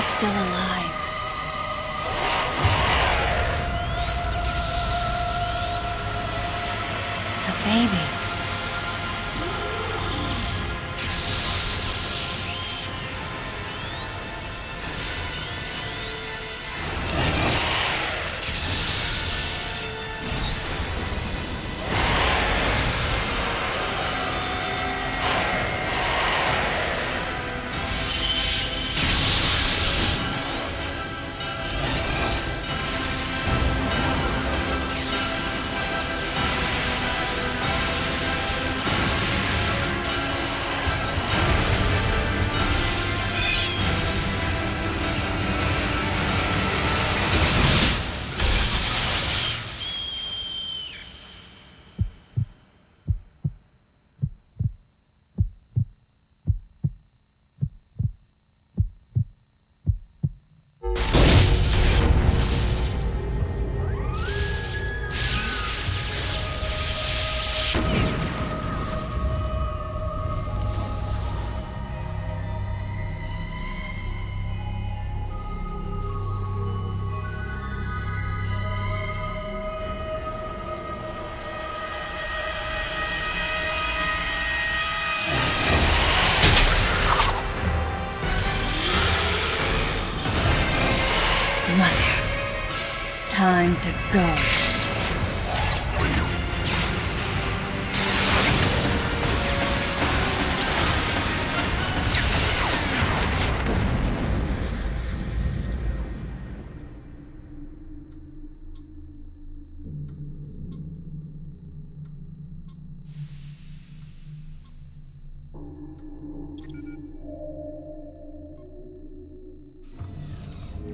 I still alive? A baby. Mother, time to go.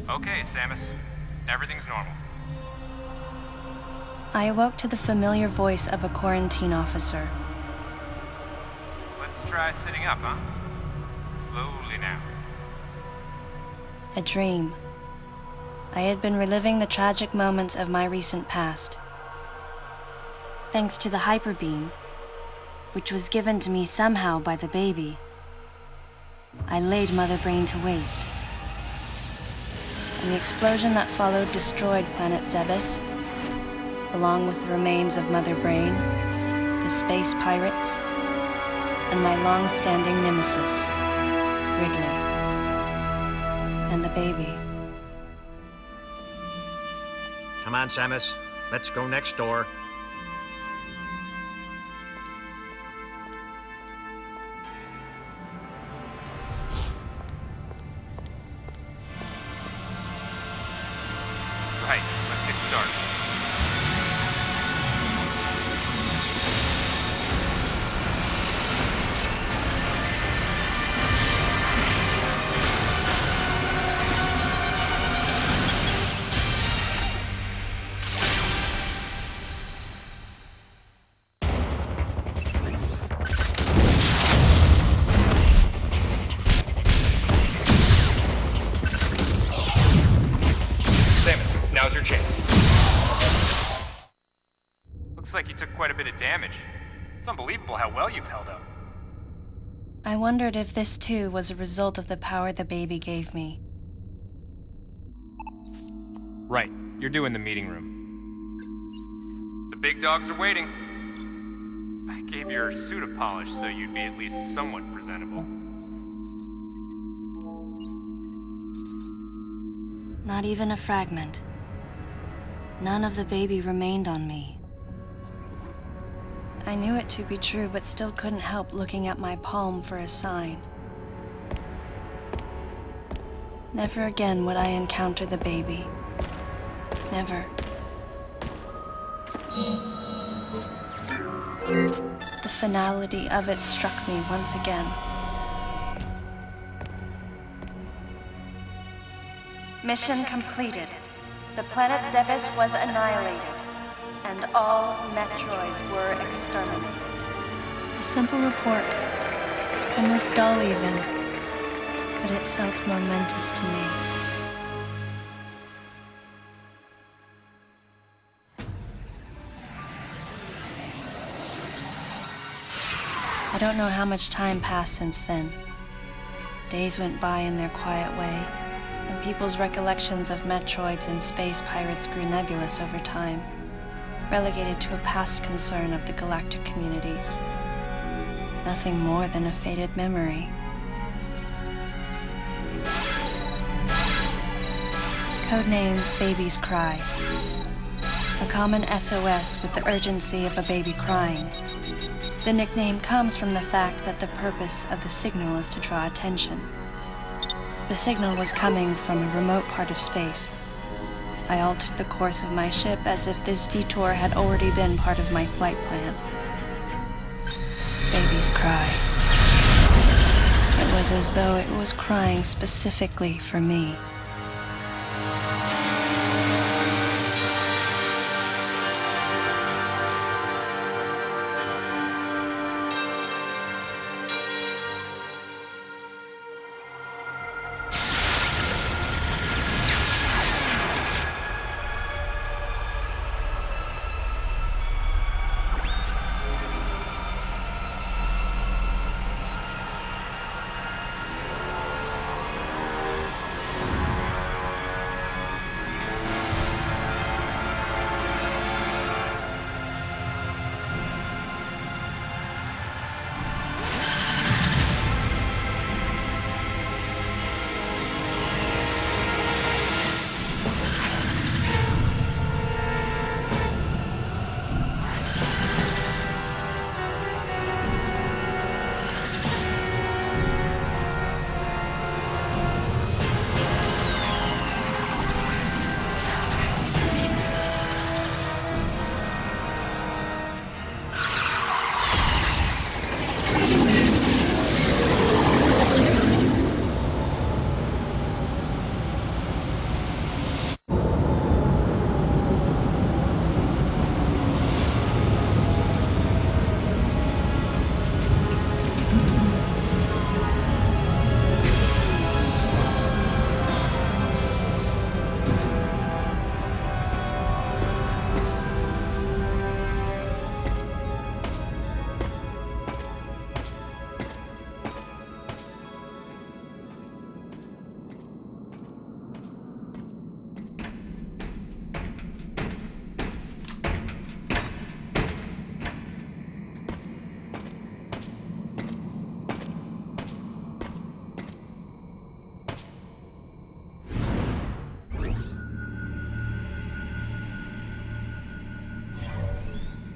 Okay, Samus. Everything's normal. I awoke to the familiar voice of a quarantine officer. Let's try sitting up, huh? Slowly now. A dream. I had been reliving the tragic moments of my recent past. Thanks to the hyper beam, which was given to me somehow by the baby, I laid Mother Brain to waste. And the explosion that followed destroyed Planet Zebes, along with the remains of Mother Brain, the space pirates, and my long-standing nemesis, Ridley, and the baby. Come on, Samus. Let's go next door. Right, let's get started. Samus, now's your chance. Looks like you took quite a bit of damage. It's unbelievable how well you've held up. I wondered if this too was a result of the power the baby gave me. Right, you're due in the meeting room. The big dogs are waiting. I gave your suit a polish so you'd be at least somewhat presentable. Not even a fragment. None of the baby remained on me. I knew it to be true, but still couldn't help looking at my palm for a sign. Never again would I encounter the baby. Never. The finality of it struck me once again. Mission completed. The planet Zebes was annihilated, and all Metroids were exterminated. A simple report, almost dull even, but it felt momentous to me. I don't know how much time passed since then. Days went by in their quiet way, and people's recollections of Metroids and space pirates grew nebulous over time, relegated to a past concern of the galactic communities. Nothing more than a faded memory. Codename Baby's Cry. A common SOS with the urgency of a baby crying. The nickname comes from the fact that the purpose of the signal is to draw attention. The signal was coming from a remote part of space. I altered the course of my ship as if this detour had already been part of my flight plan. Baby's Cry. It was as though it was crying specifically for me.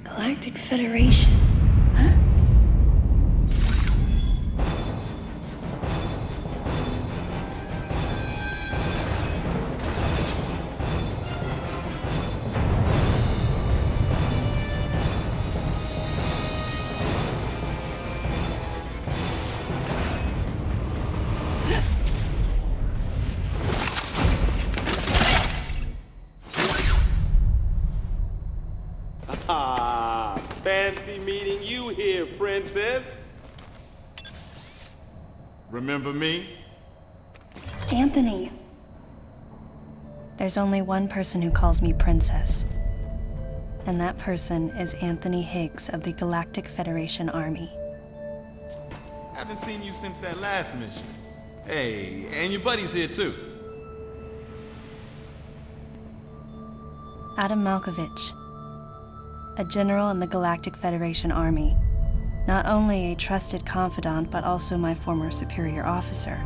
Galactic Federation, huh? Fancy meeting you here, Princess. Remember me? Anthony. There's only one person who calls me Princess. And that person is Anthony Higgs of the Galactic Federation Army. Haven't seen you since that last mission. Hey, and your buddy's here too. Adam Malkovich. A general in the Galactic Federation Army. Not only a trusted confidant, but also my former superior officer.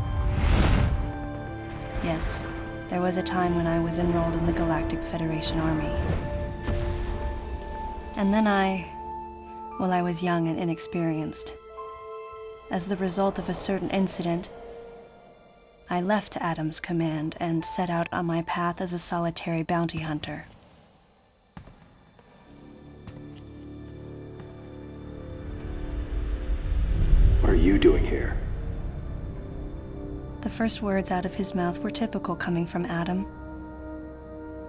Yes, there was a time when I was enrolled in the Galactic Federation Army. And then I was young and inexperienced. As the result of a certain incident, I left Adam's command and set out on my path as a solitary bounty hunter. What are you doing here? The first words out of his mouth were typical coming from Adam.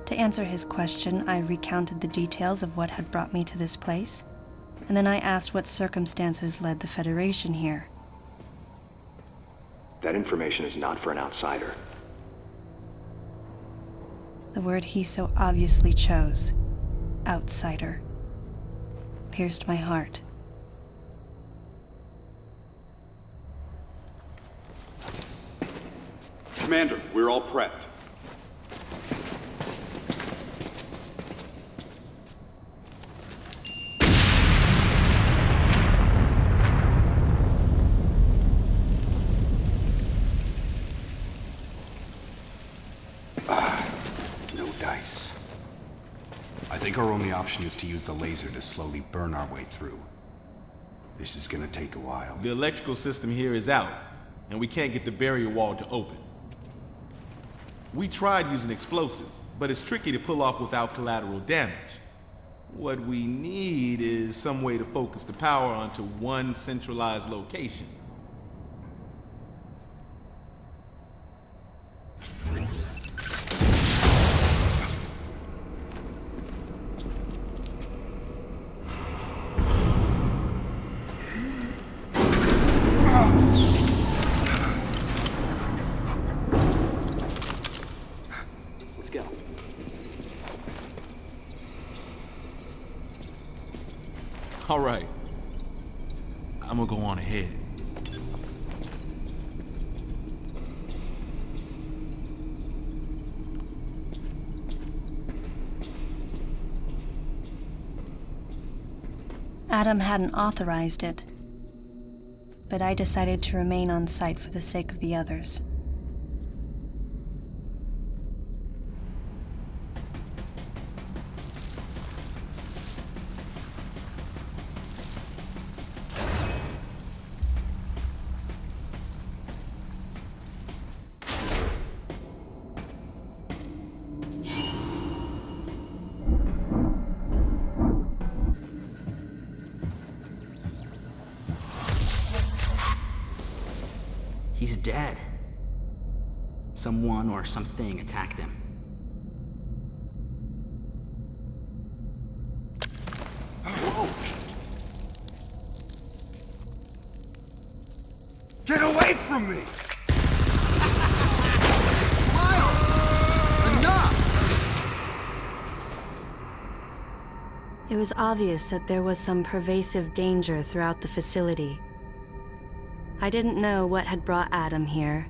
To answer his question, I recounted the details of what had brought me to this place, and then I asked what circumstances led the Federation here. That information is not for an outsider. The word he so obviously chose, outsider, pierced my heart. Commander, we're all prepped. No dice. I think our only option is to use the laser to slowly burn our way through. This is gonna take a while. The electrical system here is out, and we can't get the barrier wall to open. We tried using explosives, but it's tricky to pull off without collateral damage. What we need is some way to focus the power onto one centralized location. Let's go. All right. I'm gonna go on ahead. Adam hadn't authorized it, but I decided to remain on site for the sake of the others. He's dead. Someone or something attacked him. Get away from me! It was obvious that there was some pervasive danger throughout the facility. I didn't know what had brought Adam here,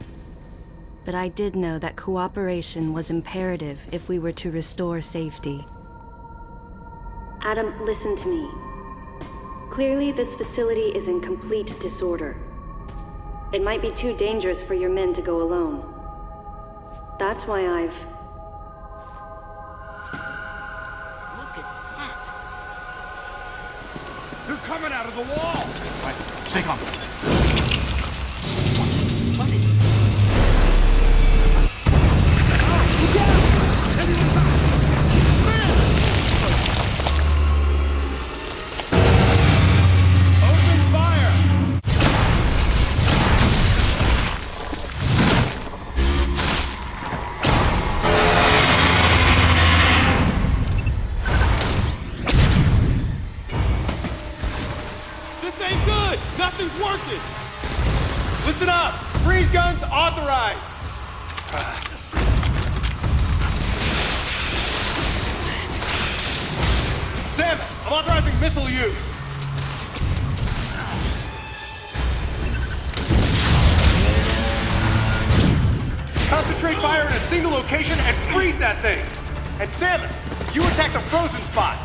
but I did know that cooperation was imperative if we were to restore safety. Adam, listen to me. Clearly, this facility is in complete disorder. It might be too dangerous for your men to go alone. That's why I've... Look at that! They're coming out of the wall! Right, stay calm. What is... Open fire! This ain't good! Nothing's working! Listen up! Freeze guns authorized! Damn it! I'm authorizing missile use! Concentrate fire in a single location and freeze that thing! And Samus, you attack the frozen spot!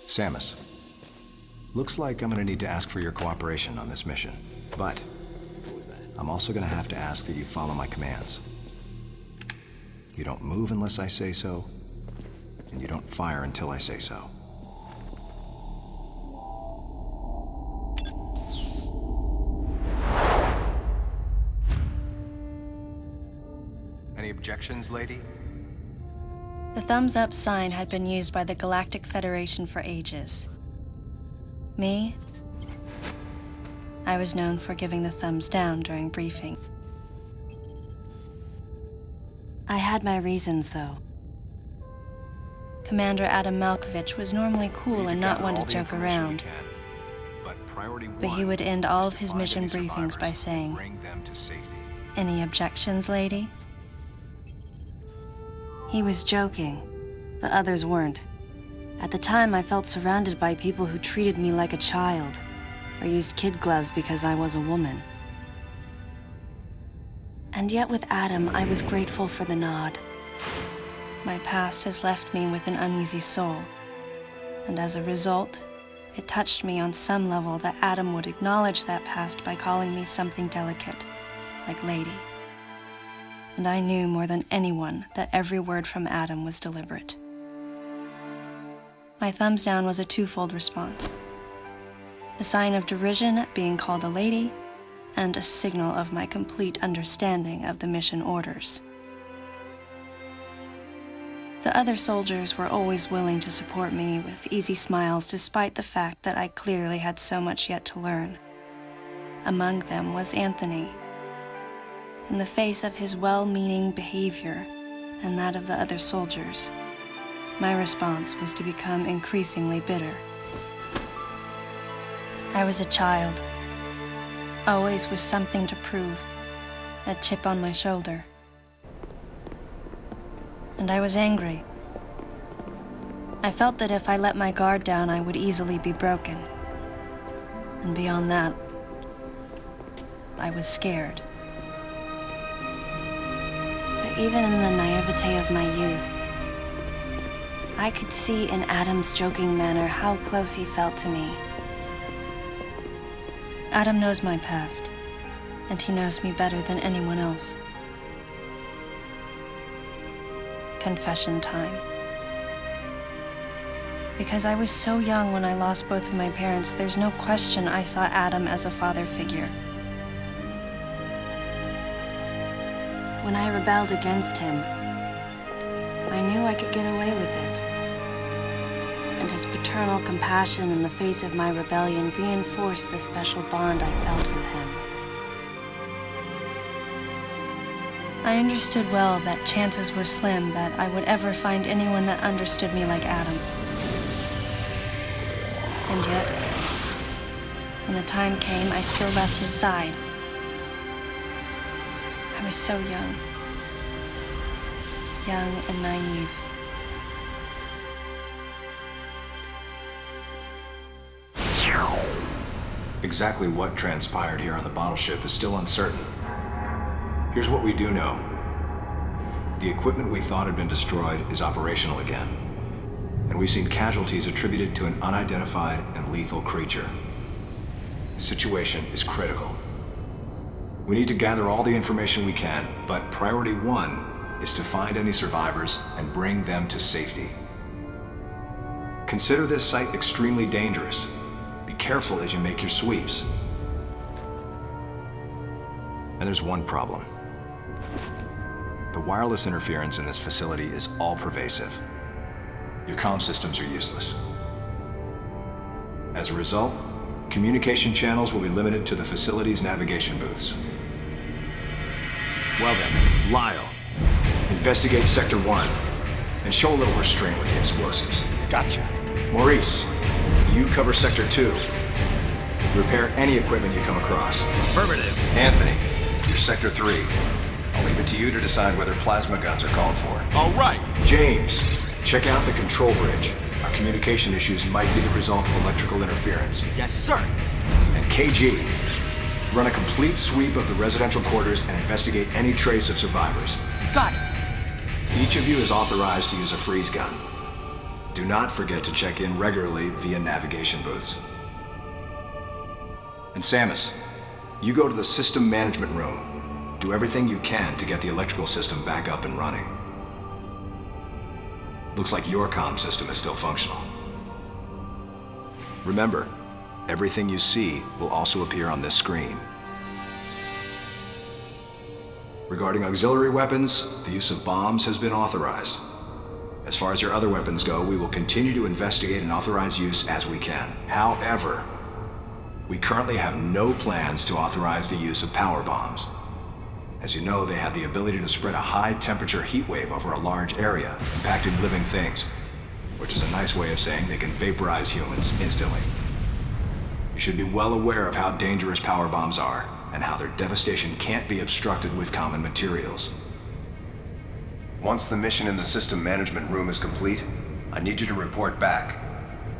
Samus, looks like I'm gonna need to ask for your cooperation on this mission, but I'm also gonna have to ask that you follow my commands. You don't move unless I say so, and you don't fire until I say so. Any objections, lady? The thumbs up sign had been used by the Galactic Federation for ages. Me? I was known for giving the thumbs down during briefing. I had my reasons, though. Commander Adam Malkovich was normally cool and not one to joke around. But he would end all of his mission briefings by saying, "Any objections, lady?" He was joking, but others weren't. At the time, I felt surrounded by people who treated me like a child, or used kid gloves because I was a woman. And yet with Adam, I was grateful for the nod. My past has left me with an uneasy soul, and as a result, it touched me on some level that Adam would acknowledge that past by calling me something delicate, like lady. And I knew more than anyone that every word from Adam was deliberate. My thumbs down was a twofold response. A sign of derision at being called a lady, and a signal of my complete understanding of the mission orders. The other soldiers were always willing to support me with easy smiles despite the fact that I clearly had so much yet to learn. Among them was Anthony. In the face of his well-meaning behavior and that of the other soldiers, my response was to become increasingly bitter. I was a child, always with something to prove, a chip on my shoulder. And I was angry. I felt that if I let my guard down, I would easily be broken. And beyond that, I was scared. But even in the naivete of my youth, I could see in Adam's joking manner how close he felt to me. Adam knows my past, and he knows me better than anyone else. Confession time. Because I was so young when I lost both of my parents, there's no question I saw Adam as a father figure. When I rebelled against him, I knew I could get away with it. And his paternal compassion in the face of my rebellion reinforced the special bond I felt with him. I understood well that chances were slim that I would ever find anyone that understood me like Adam. And yet, when the time came, I still left his side. I was so young and naive. Exactly what transpired here on the bottle ship is still uncertain. Here's what we do know. The equipment we thought had been destroyed is operational again. And we've seen casualties attributed to an unidentified and lethal creature. The situation is critical. We need to gather all the information we can, but priority one is to find any survivors and bring them to safety. Consider this site extremely dangerous. Be careful as you make your sweeps. And there's one problem. The wireless interference in this facility is all-pervasive. Your comm systems are useless. As a result, communication channels will be limited to the facility's navigation booths. Well then, Lyle, investigate Sector 1 and show a little restraint with the explosives. Gotcha. Maurice, you cover Sector 2. Repair any equipment you come across. Affirmative. Anthony, you're Sector 3. I'll leave it to you to decide whether plasma guns are called for. All right. James, check out the control bridge. Our communication issues might be the result of electrical interference. Yes, sir. And KG, run a complete sweep of the residential quarters and investigate any trace of survivors. Got it. Each of you is authorized to use a freeze gun. Do not forget to check in regularly via navigation booths. And Samus, you go to the system management room. Do everything you can to get the electrical system back up and running. Looks like your comm system is still functional. Remember, everything you see will also appear on this screen. Regarding auxiliary weapons, the use of bombs has been authorized. As far as your other weapons go, we will continue to investigate and authorize use as we can. However, we currently have no plans to authorize the use of power bombs. As you know, they have the ability to spread a high-temperature heat wave over a large area, impacting living things, which is a nice way of saying they can vaporize humans instantly. You should be well aware of how dangerous power bombs are, and how their devastation can't be obstructed with common materials. Once the mission in the system management room is complete, I need you to report back.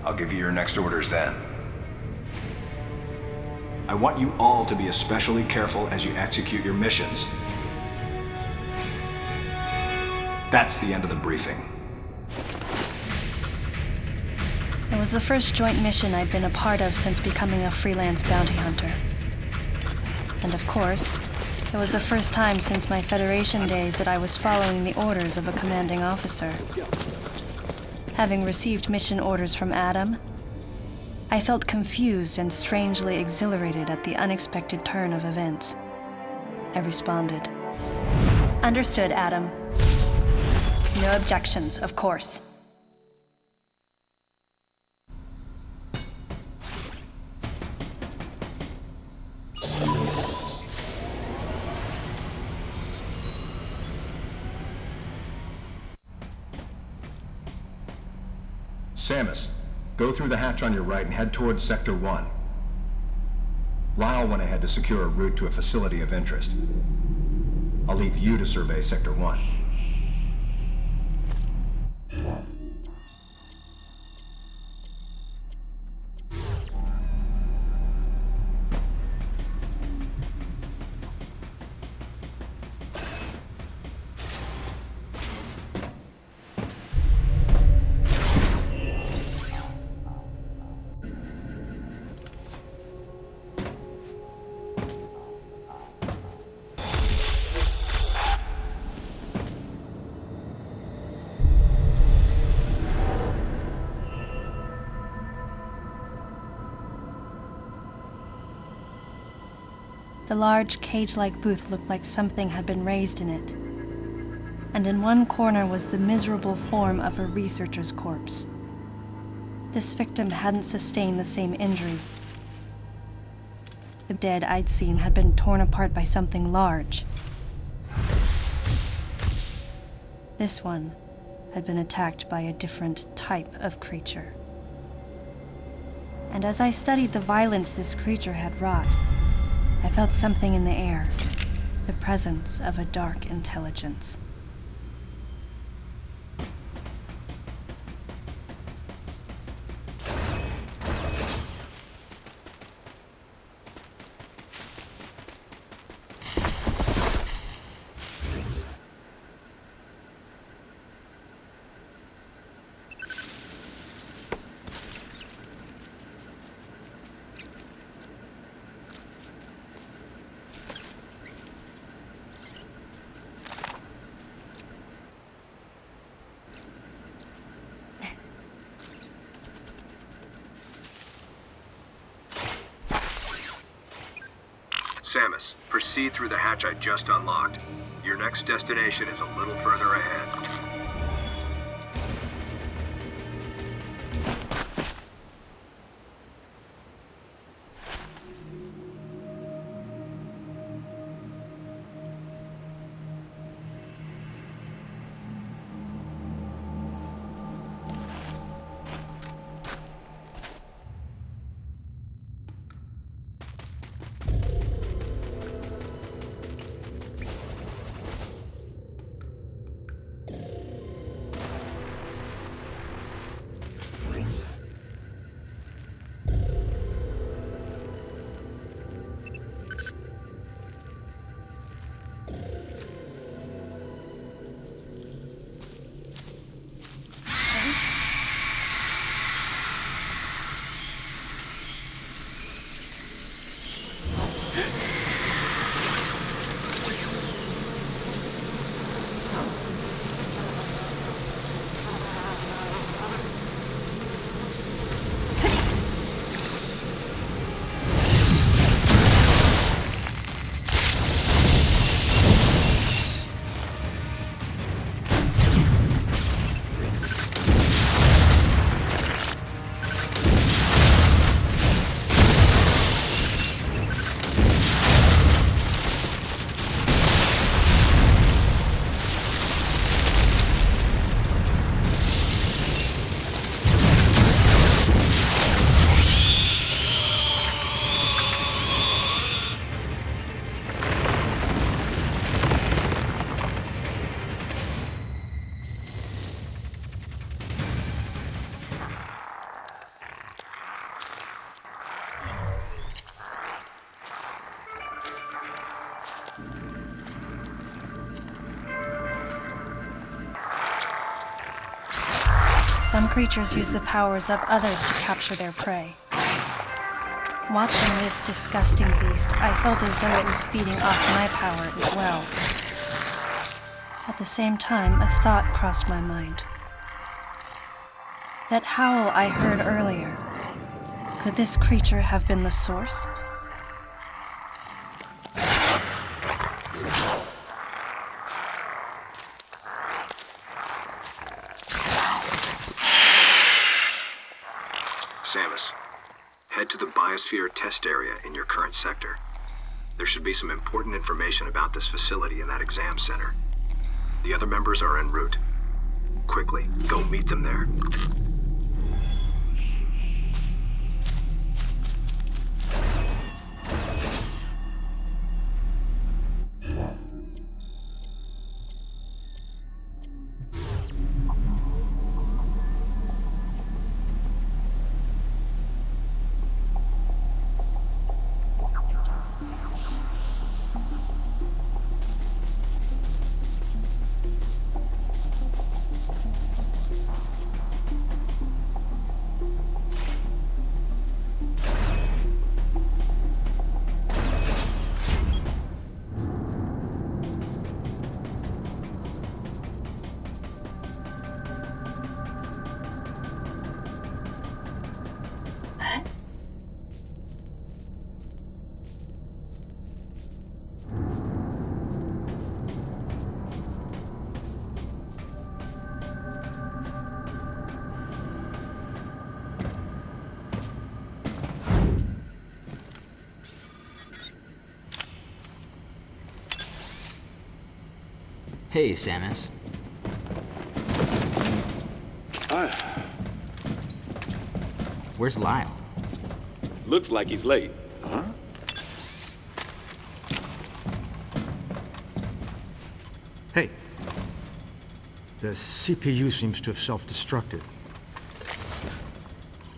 I'll give you your next orders then. I want you all to be especially careful as you execute your missions. That's the end of the briefing. It was the first joint mission I'd been a part of since becoming a freelance bounty hunter. And of course, it was the first time since my Federation days that I was following the orders of a commanding officer. Having received mission orders from Adam, I felt confused and strangely exhilarated at the unexpected turn of events. I responded. Understood, Adam. No objections, of course. Samus, go through the hatch on your right and head towards Sector 1. Lyle went ahead to secure a route to a facility of interest. I'll leave you to survey Sector 1. The large, cage-like booth looked like something had been raised in it. And in one corner was the miserable form of a researcher's corpse. This victim hadn't sustained the same injuries. The dead I'd seen had been torn apart by something large. This one had been attacked by a different type of creature. And as I studied the violence this creature had wrought, I felt something in the air, the presence of a dark intelligence. Samus, proceed through the hatch I just unlocked. Your next destination is a little further ahead. Some creatures use the powers of others to capture their prey. Watching this disgusting beast, I felt as though it was feeding off my power as well. At the same time, a thought crossed my mind. That howl I heard earlier, could this creature have been the source? Samus, head to the biosphere test area in your current sector. There should be some important information about this facility in that exam center. The other members are en route. Quickly, go meet them there. Hey, Samus. Where's Lyle? Looks like he's late. Huh? Hey. The CPU seems to have self-destructed.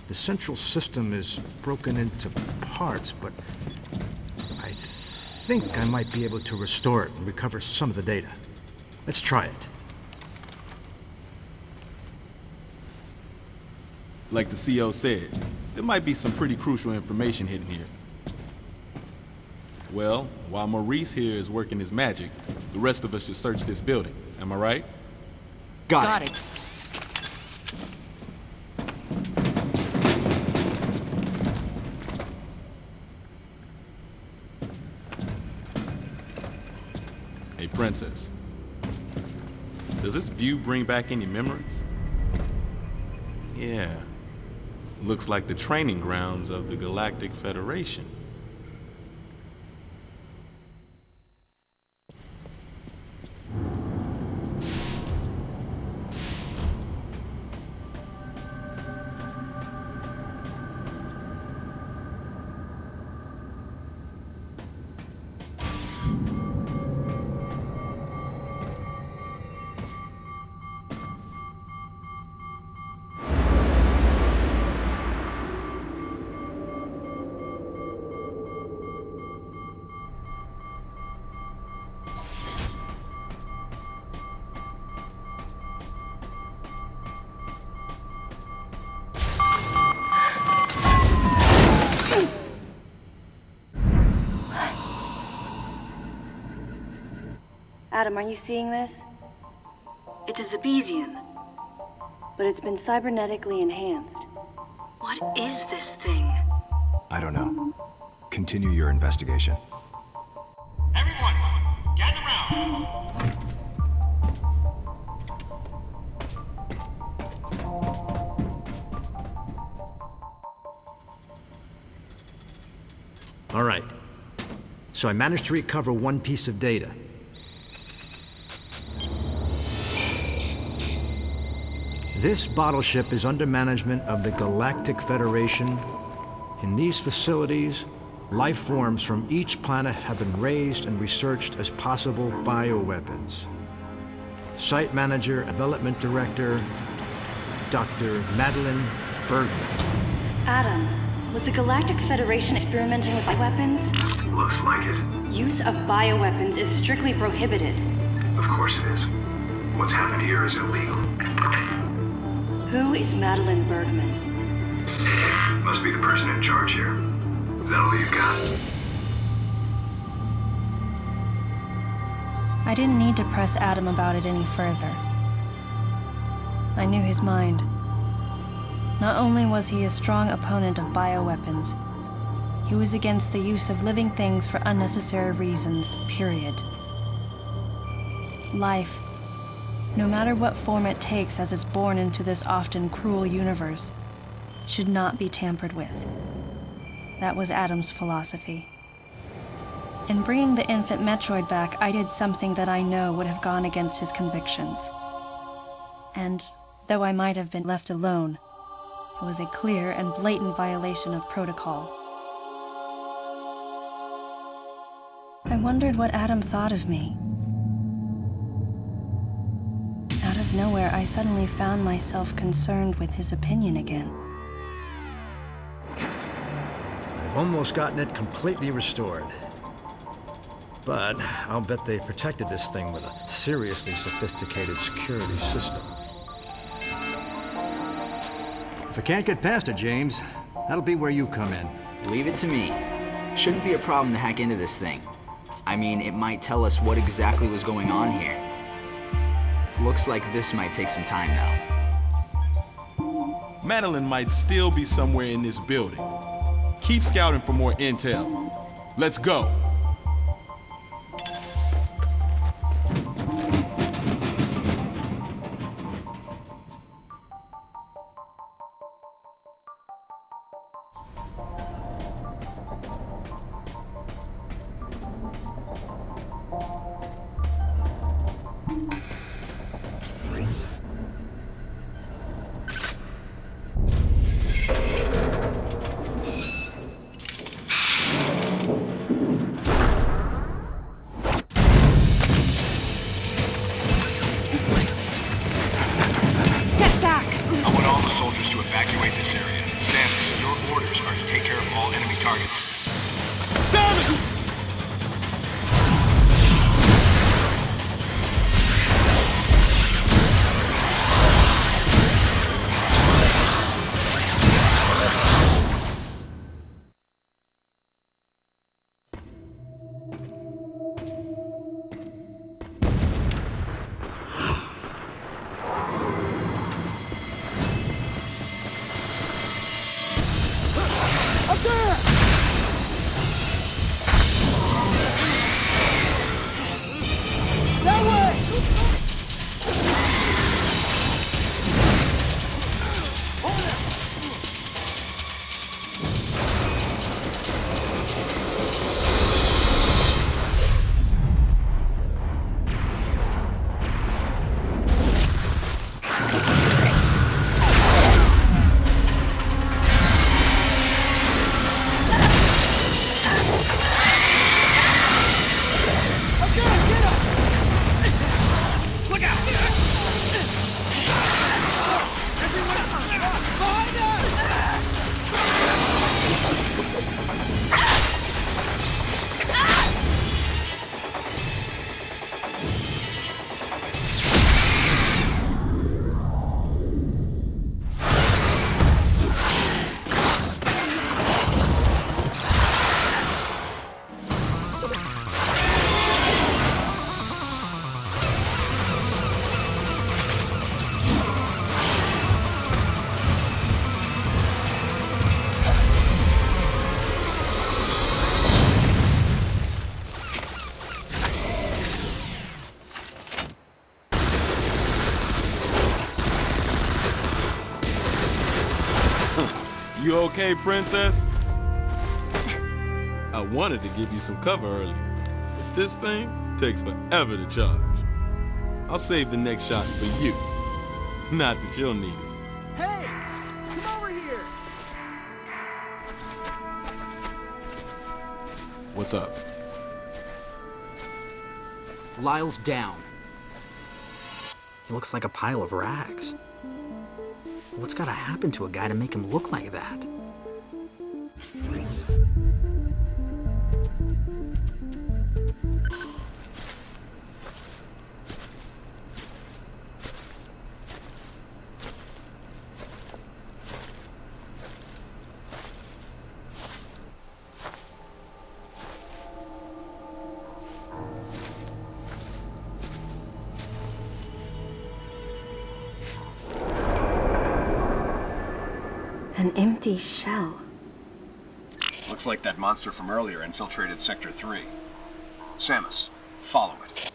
The central system is broken into parts, but I think I might be able to restore it and recover some of the data. Let's try it. Like the CO said, there might be some pretty crucial information hidden here. Well, while Maurice here is working his magic, the rest of us should search this building. Am I right? Got it. Hey, Princess. Does this view bring back any memories? Yeah. Looks like the training grounds of the Galactic Federation. Adam, are you seeing this? It is a Zebesian, but it's been cybernetically enhanced. What is this thing? I don't know. Continue your investigation. Everyone, gather round. All right. So I managed to recover one piece of data. This bottle ship is under management of the Galactic Federation. In these facilities, life forms from each planet have been raised and researched as possible bioweapons. Site Manager, Development Director, Dr. Madeline Bergman. Adam, was the Galactic Federation experimenting with weapons? Looks like it. Use of bioweapons is strictly prohibited. Of course it is. What's happened here is illegal. Who is Madeline Bergman? Must be the person in charge here. Is that all you got? I didn't need to press Adam about it any further. I knew his mind. Not only was he a strong opponent of bioweapons, he was against the use of living things for unnecessary reasons, period. Life, no matter what form it takes as it's born into this often cruel universe, should not be tampered with. That was Adam's philosophy. In bringing the infant Metroid back, I did something that I know would have gone against his convictions. And though I might have been left alone, it was a clear and blatant violation of protocol. I wondered what Adam thought of me. Out of nowhere, I suddenly found myself concerned with his opinion again. I've almost gotten it completely restored. But I'll bet they protected this thing with a seriously sophisticated security system. If I can't get past it, James, that'll be where you come in. Leave it to me. Shouldn't be a problem to hack into this thing. I mean, it might tell us what exactly was going on here. Looks like this might take some time, though. Madeline might still be somewhere in this building. Keep scouting for more intel. Let's go. You okay, princess? I wanted to give you some cover earlier, but this thing takes forever to charge. I'll save the next shot for you. Not that you'll need it. Hey! Come over here! What's up? Lyle's down. He looks like a pile of rags. What's gotta happen to a guy to make him look like that? An empty shell. Looks like that monster from earlier infiltrated Sector 3. Samus, follow it.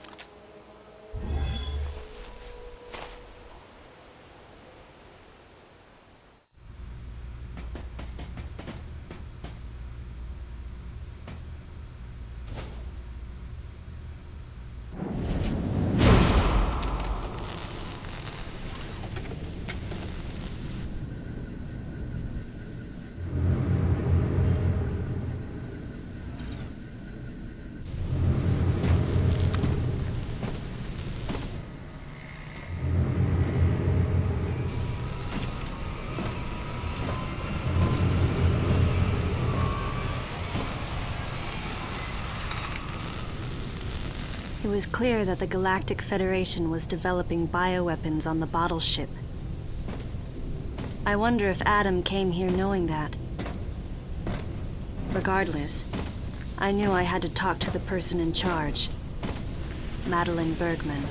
It was clear that the Galactic Federation was developing bioweapons on the bottle ship. I wonder if Adam came here knowing that. Regardless, I knew I had to talk to the person in charge, Madeline Bergman.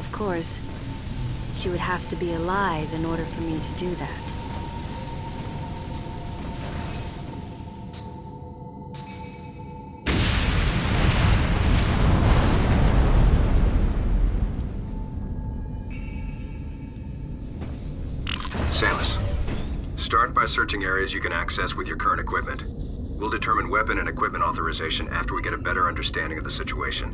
Of course, she would have to be alive in order for me to do that. Samus, start by searching areas you can access with your current equipment. We'll determine weapon and equipment authorization after we get a better understanding of the situation.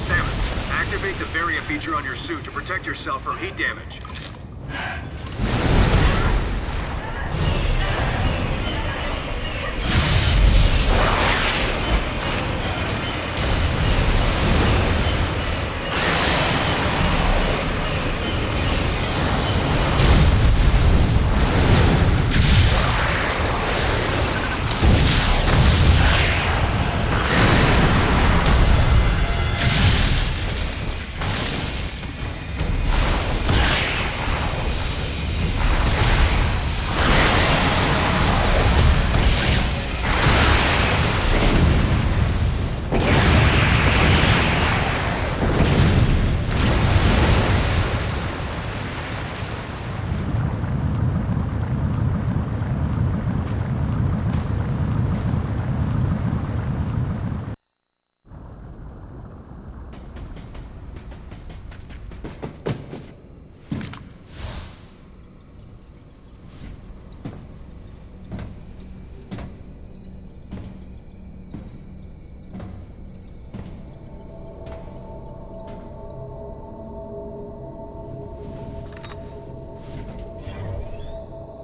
Samus, activate the Varia feature on your suit to protect yourself from heat damage.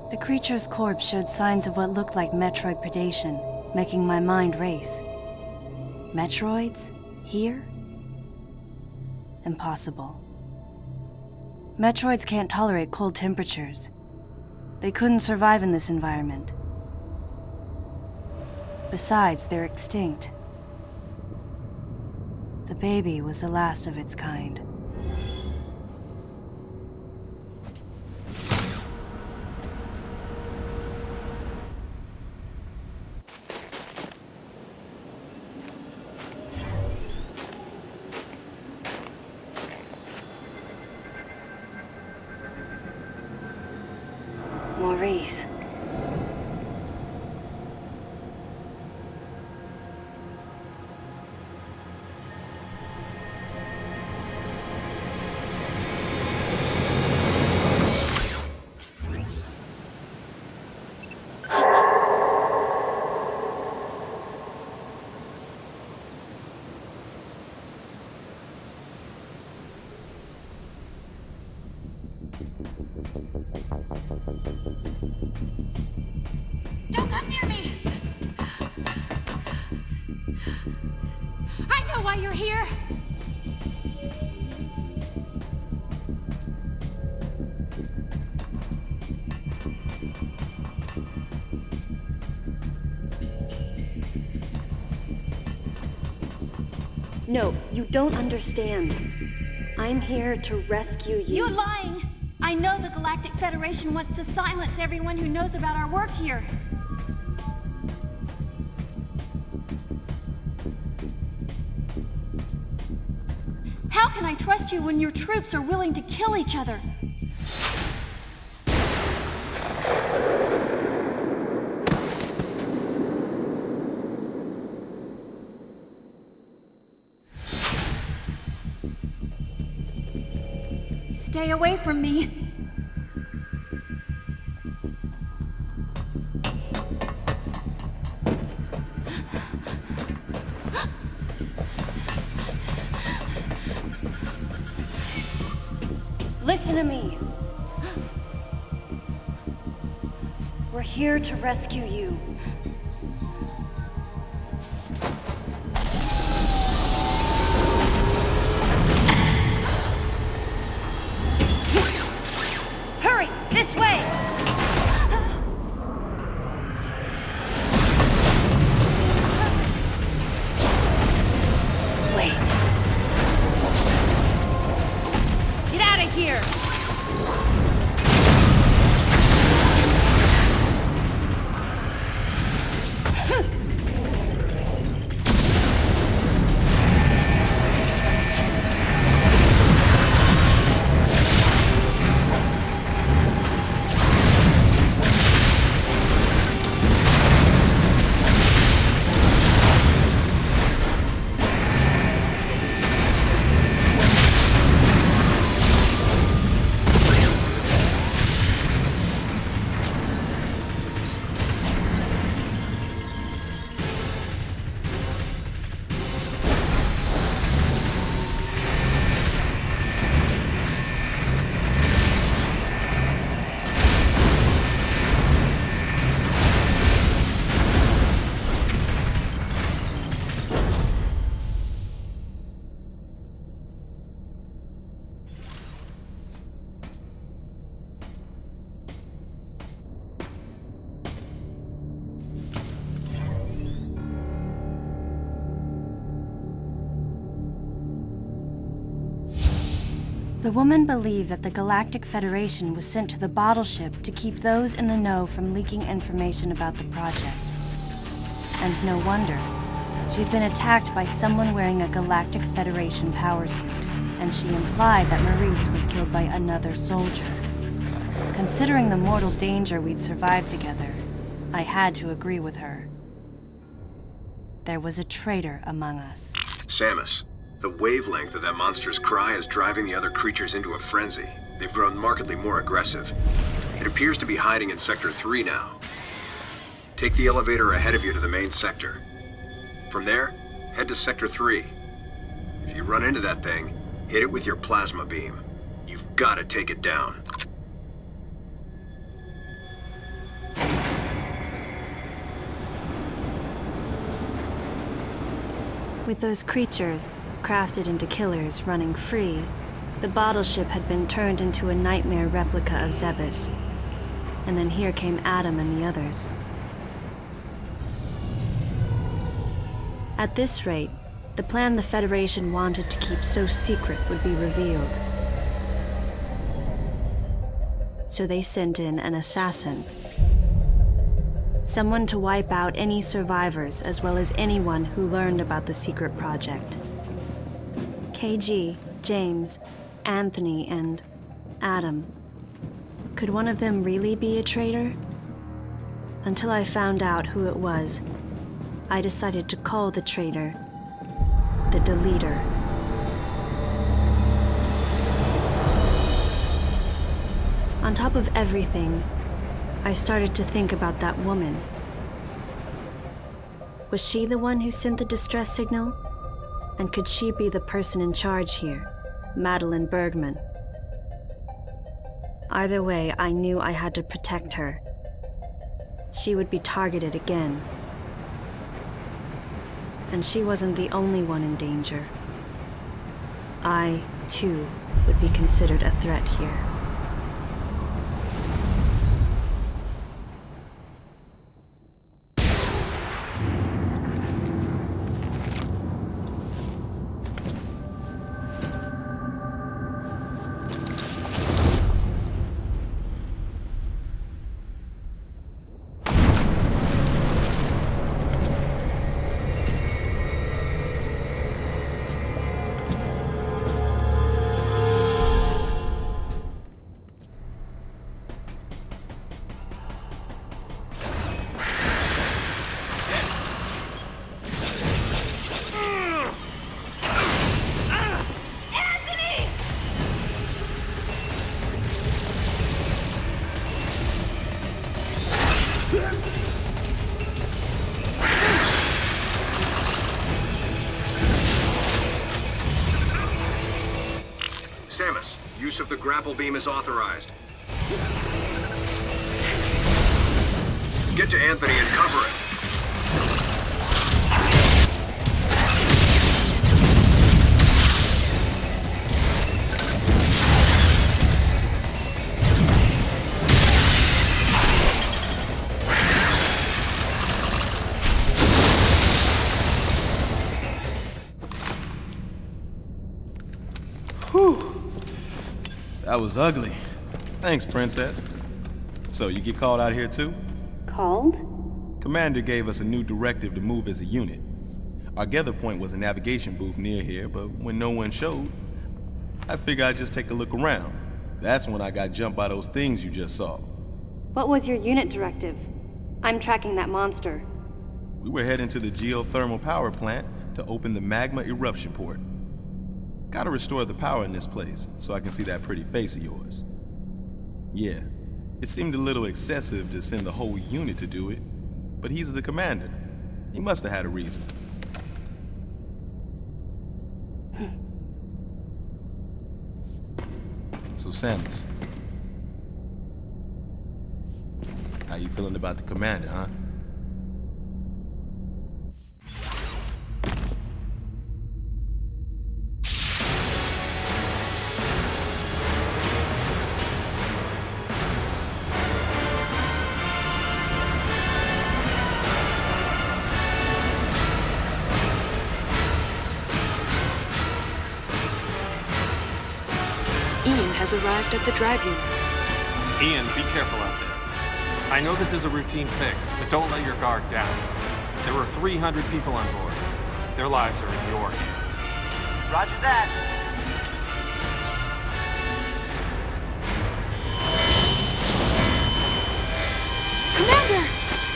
The creature's corpse showed signs of what looked like Metroid predation, making my mind race. Metroids? Here? Impossible. Metroids can't tolerate cold temperatures. They couldn't survive in this environment. Besides, they're extinct. The baby was the last of its kind. Maurice. Don't come near me! I know why you're here! No, you don't understand. I'm here to rescue you. You're lying! I know the Galactic Federation wants to silence everyone who knows about our work here. How can I trust you when your troops are willing to kill each other? Stay away from me. Listen to me. We're here to rescue you. Hurry, this way! Wait. Get out of here! The woman believed that the Galactic Federation was sent to the bottle ship to keep those in the know from leaking information about the project. And no wonder. She'd been attacked by someone wearing a Galactic Federation power suit, and she implied that Maurice was killed by another soldier. Considering the mortal danger we'd survived together, I had to agree with her. There was a traitor among us. Samus, the wavelength of that monster's cry is driving the other creatures into a frenzy. They've grown markedly more aggressive. It appears to be hiding in Sector 3 now. Take the elevator ahead of you to the main sector. From there, head to Sector 3. If you run into that thing, hit it with your plasma beam. You've got to take it down. With those creatures, crafted into killers, running free, the bottle ship had been turned into a nightmare replica of Zebes. And then here came Adam and the others. At this rate, the plan the Federation wanted to keep so secret would be revealed. So they sent in an assassin. Someone to wipe out any survivors, as well as anyone who learned about the secret project. KG, James, Anthony, and Adam. Could one of them really be a traitor? Until I found out who it was, I decided to call the traitor the Deleter. On top of everything, I started to think about that woman. Was she the one who sent the distress signal? And could she be the person in charge here, Madeline Bergman? Either way, I knew I had to protect her. She would be targeted again. And she wasn't the only one in danger. I, too, would be considered a threat here. Samus, use of the grapple beam is authorized. Get to Anthony and cover it. That was ugly. Thanks, Princess. So, you get called out here too? Called? Commander gave us a new directive to move as a unit. Our gather point was a navigation booth near here, but when no one showed, I figured I'd just take a look around. That's when I got jumped by those things you just saw. What was your unit directive? I'm tracking that monster. We were heading to the geothermal power plant to open the magma eruption port. Gotta restore the power in this place so I can see that pretty face of yours. Yeah, it seemed a little excessive to send the whole unit to do it, but he's the commander. He must have had a reason. So, Samus, how you feeling about the commander, huh? Ian has arrived at the drive unit. Ian, be careful out there. I know this is a routine fix, but don't let your guard down. There were 300 people on board. Their lives are in your hands. Roger that. Commander!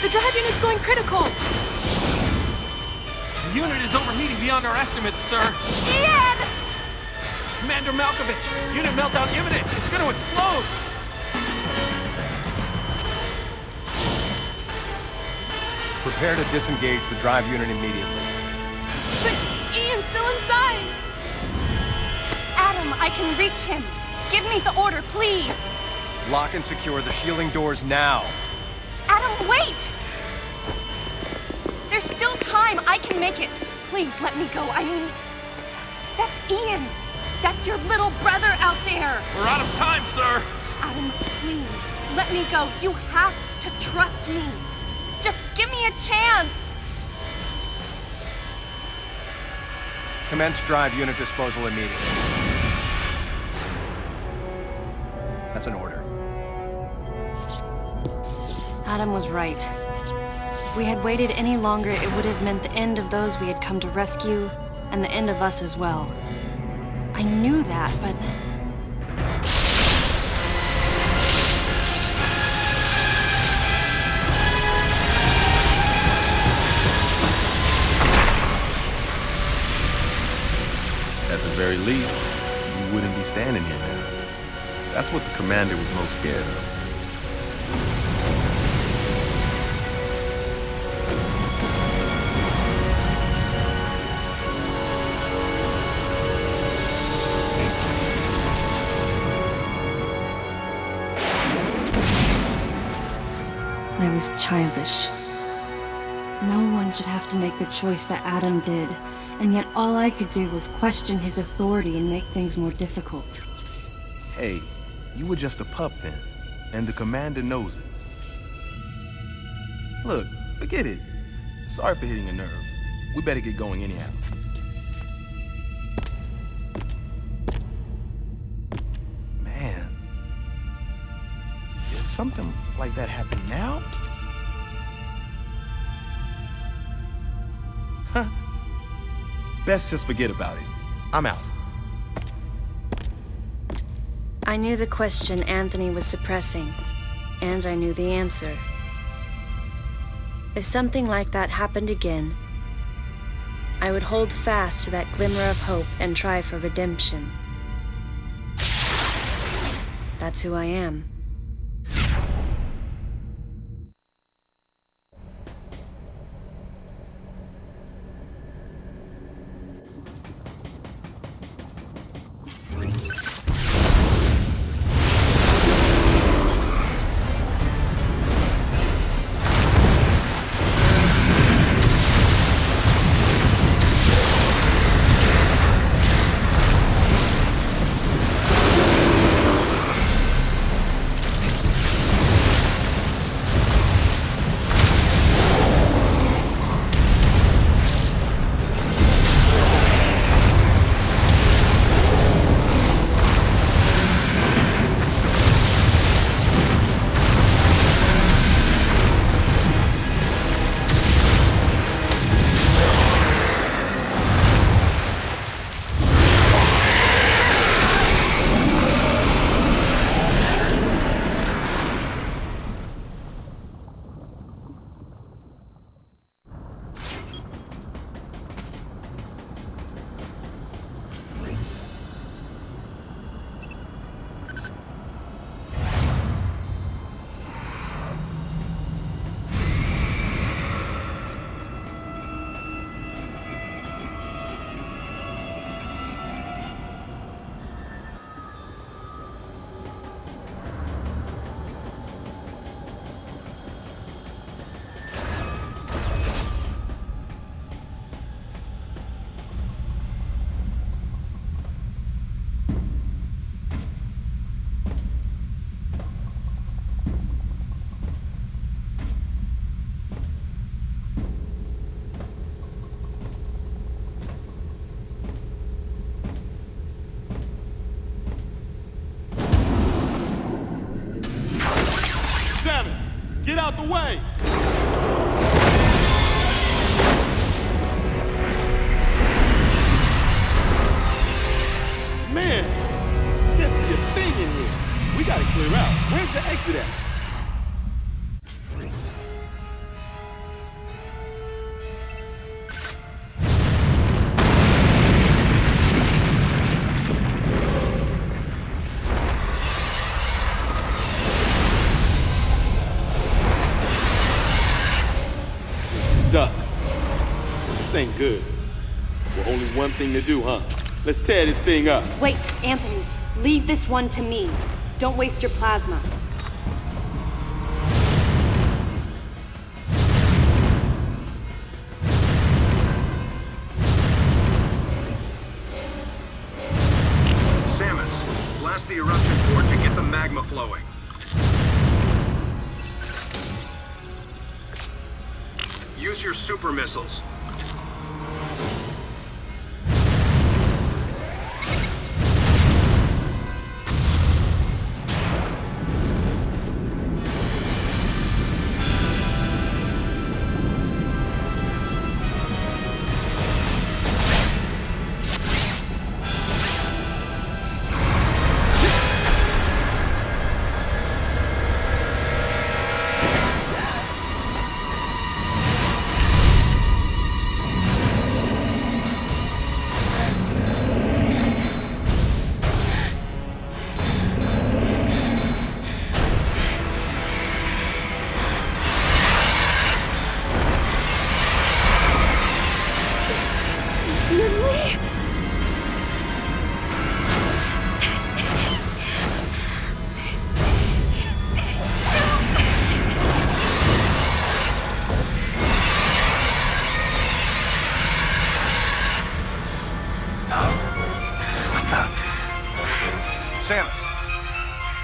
The drive unit's going critical! The unit is overheating beyond our estimates, sir. Ian! Commander Malkovich, unit meltdown imminent. It's going to explode. Prepare to disengage the drive unit immediately. But Ian's still inside! Adam, I can reach him. Give me the order, please. Lock and secure the shielding doors now. Adam, wait! There's still time. I can make it. Please let me go. I mean, that's Ian. That's your little brother out there. We're out of time, sir. Adam, please, let me go. You have to trust me. Just give me a chance. Commence drive unit disposal immediately. That's an order. Adam was right. If we had waited any longer, it would have meant the end of those we had come to rescue, and the end of us as well. I knew that, but... At the very least, you wouldn't be standing here now. That's what the commander was most scared of. I was childish. No one should have to make the choice that Adam did, and yet all I could do was question his authority and make things more difficult. Hey, you were just a pup then, and the commander knows it. Look, forget it. Sorry for hitting a nerve. We better get going anyhow. Man, did something like that happen now? Huh. Best just forget about it. I'm out. I knew the question Anthony was suppressing, and I knew the answer. If something like that happened again, I would hold fast to that glimmer of hope and try for redemption. That's who I am. out the way! Man, that's your thing in here. We gotta clear out. Where's the exit at? Duck. This ain't good. Well, only one thing to do, huh? Let's tear this thing up. Wait, Anthony. Leave this one to me. Don't waste your plasma. Samus, blast the eruption port to get the magma flowing. Use your super missiles. Samus,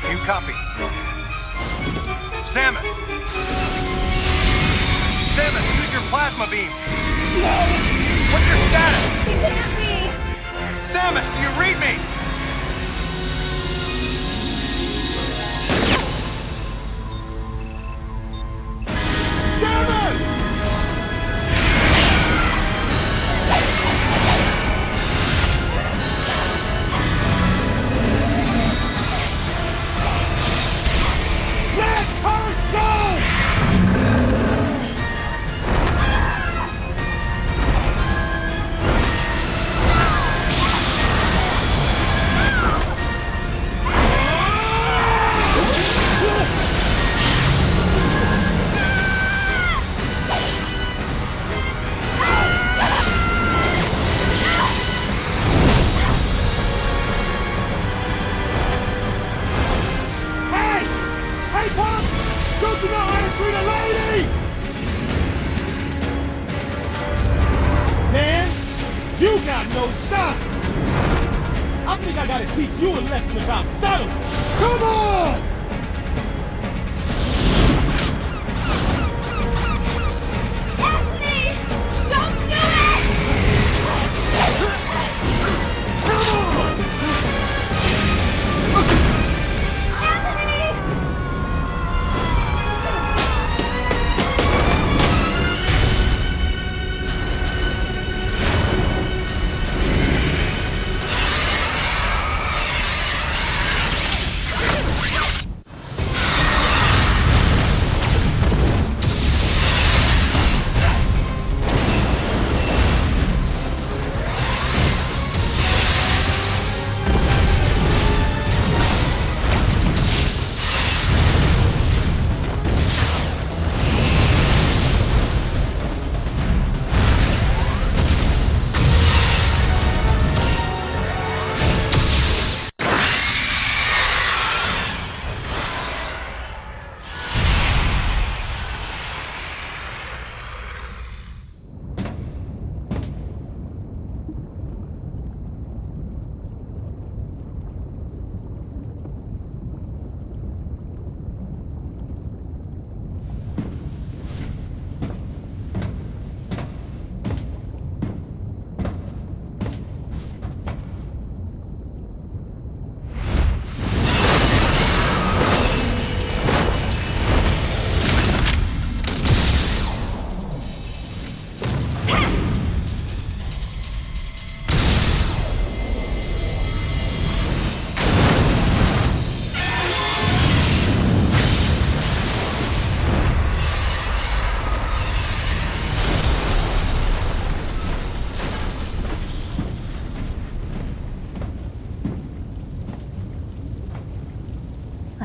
do you copy? Samus! Samus, use your plasma beam! What's your status? He can't be! Samus, do you read me?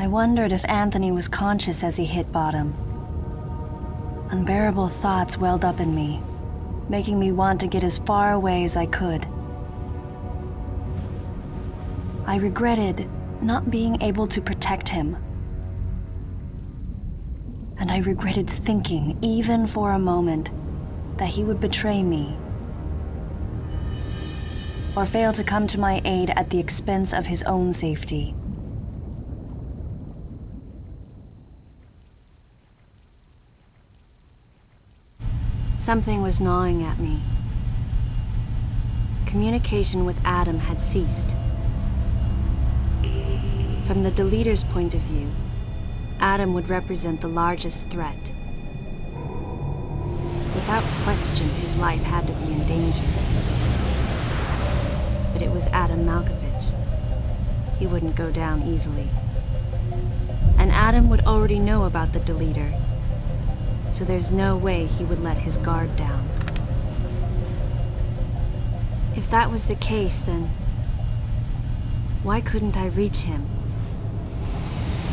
I wondered if Anthony was conscious as he hit bottom. Unbearable thoughts welled up in me, making me want to get as far away as I could. I regretted not being able to protect him. And I regretted thinking, even for a moment, that he would betray me or fail to come to my aid at the expense of his own safety. Something was gnawing at me. Communication with Adam had ceased. From the Deleter's point of view, Adam would represent the largest threat. Without question, his life had to be in danger. But it was Adam Malkovich. He wouldn't go down easily. And Adam would already know about the Deleter, so there's no way he would let his guard down. If that was the case, then why couldn't I reach him?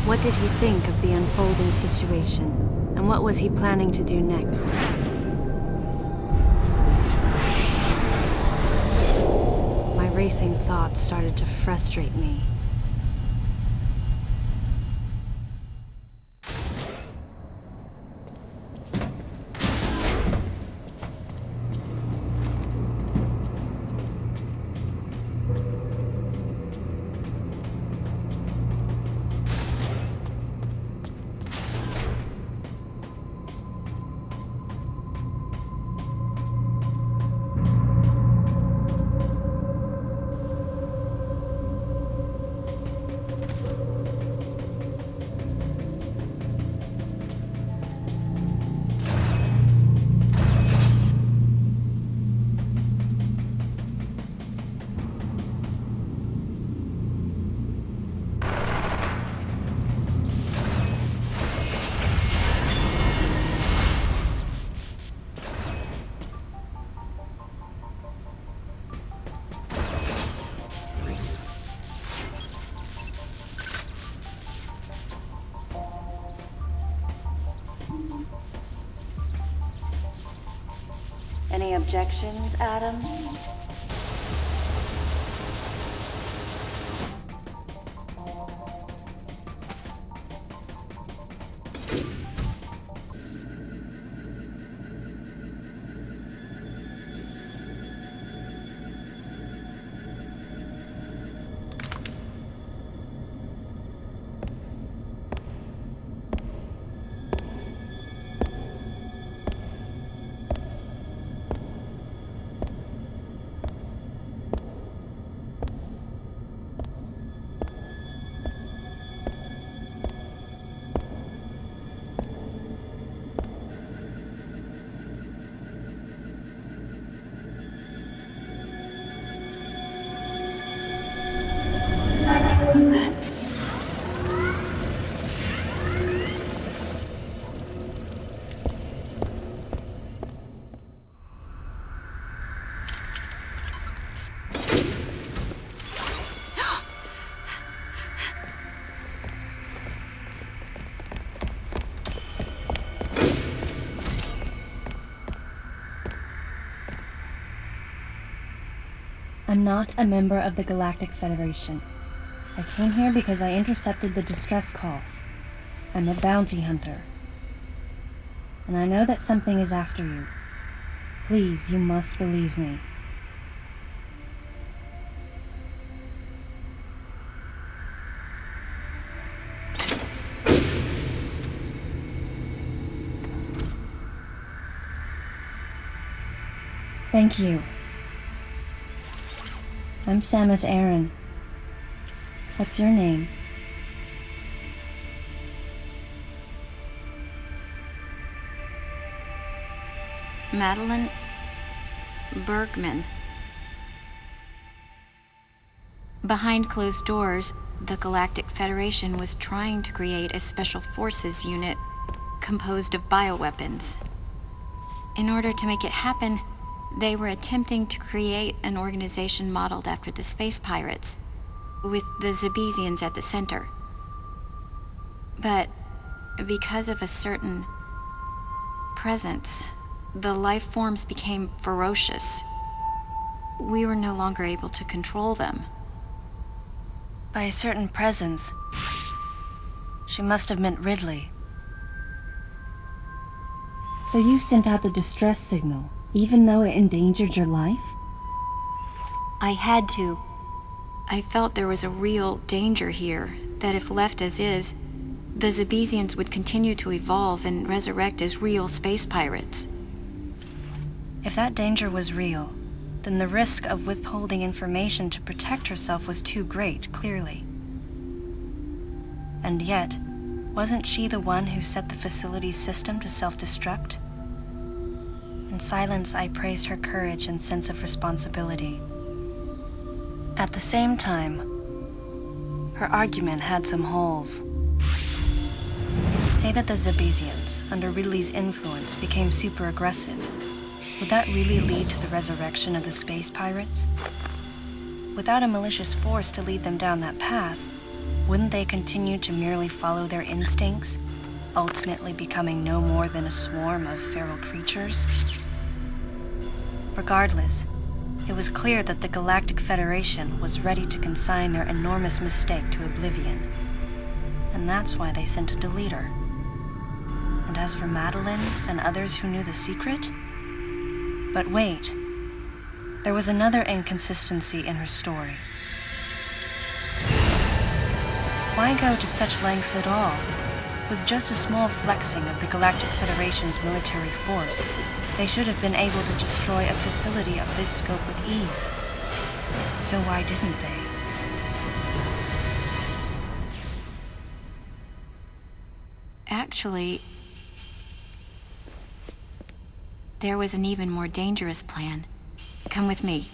What did he think of the unfolding situation, and what was he planning to do next? My racing thoughts started to frustrate me. Any objections, Adam? I'm not a member of the Galactic Federation. I came here because I intercepted the distress call. I'm a bounty hunter. And I know that something is after you. Please, you must believe me. Thank you. I'm Samus Aran. What's your name? Madeline Bergman. Behind closed doors, the Galactic Federation was trying to create a special forces unit composed of bioweapons. In order to make it happen, they were attempting to create an organization modeled after the space pirates, with the Zebesians at the center. But because of a certain presence, the life forms became ferocious. We were no longer able to control them. By a certain presence, she must have meant Ridley. So you sent out the distress signal, even though it endangered your life? I had to. I felt there was a real danger here, that if left as is, the Zebesians would continue to evolve and resurrect as real space pirates. If that danger was real, then the risk of withholding information to protect herself was too great, clearly. And yet, wasn't she the one who set the facility's system to self-destruct? In silence, I praised her courage and sense of responsibility. At the same time, her argument had some holes. Say that the Zebesians, under Ridley's influence, became super aggressive. Would that really lead to the resurrection of the space pirates? Without a malicious force to lead them down that path, wouldn't they continue to merely follow their instincts, ultimately becoming no more than a swarm of feral creatures? Regardless, it was clear that the Galactic Federation was ready to consign their enormous mistake to oblivion. And that's why they sent a deleter. And as for Madeline and others who knew the secret? But wait, there was another inconsistency in her story. Why go to such lengths at all? With just a small flexing of the Galactic Federation's military force, they should have been able to destroy a facility of this scope with ease. So why didn't they? Actually, there was an even more dangerous plan. Come with me.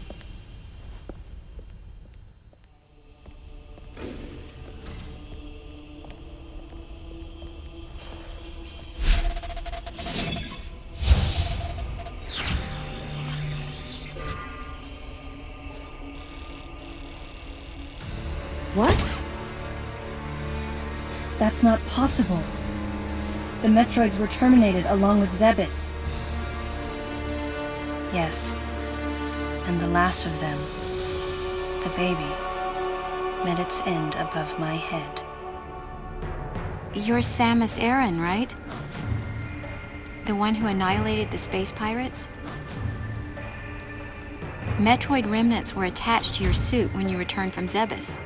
What? That's not possible. The Metroids were terminated along with Zebes. Yes. And the last of them, the baby, met its end above my head. You're Samus Aran, right? The one who annihilated the space pirates? Metroid remnants were attached to your suit when you returned from Zebes.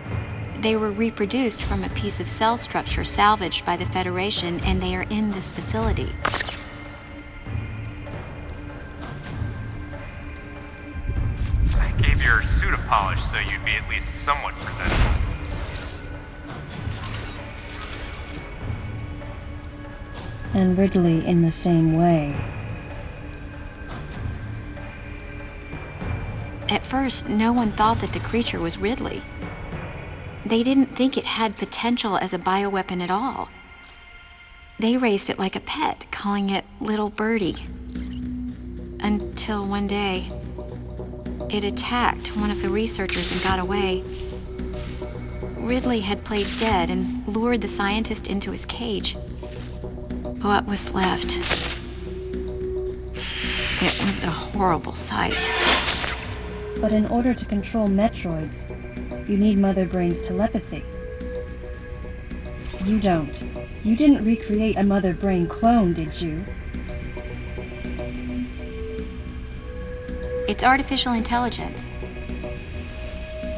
They were reproduced from a piece of cell structure salvaged by the Federation, and they are in this facility. I gave your suit a polish so you'd be at least somewhat presentable. And Ridley in the same way. At first, no one thought that the creature was Ridley. They didn't think it had potential as a bioweapon at all. They raised it like a pet, calling it Little Birdie. Until one day, it attacked one of the researchers and got away. Ridley had played dead and lured the scientist into his cage. What was left? It was a horrible sight. But in order to control Metroids, you need Mother Brain's telepathy. You don't. You didn't recreate a Mother Brain clone, did you? It's artificial intelligence.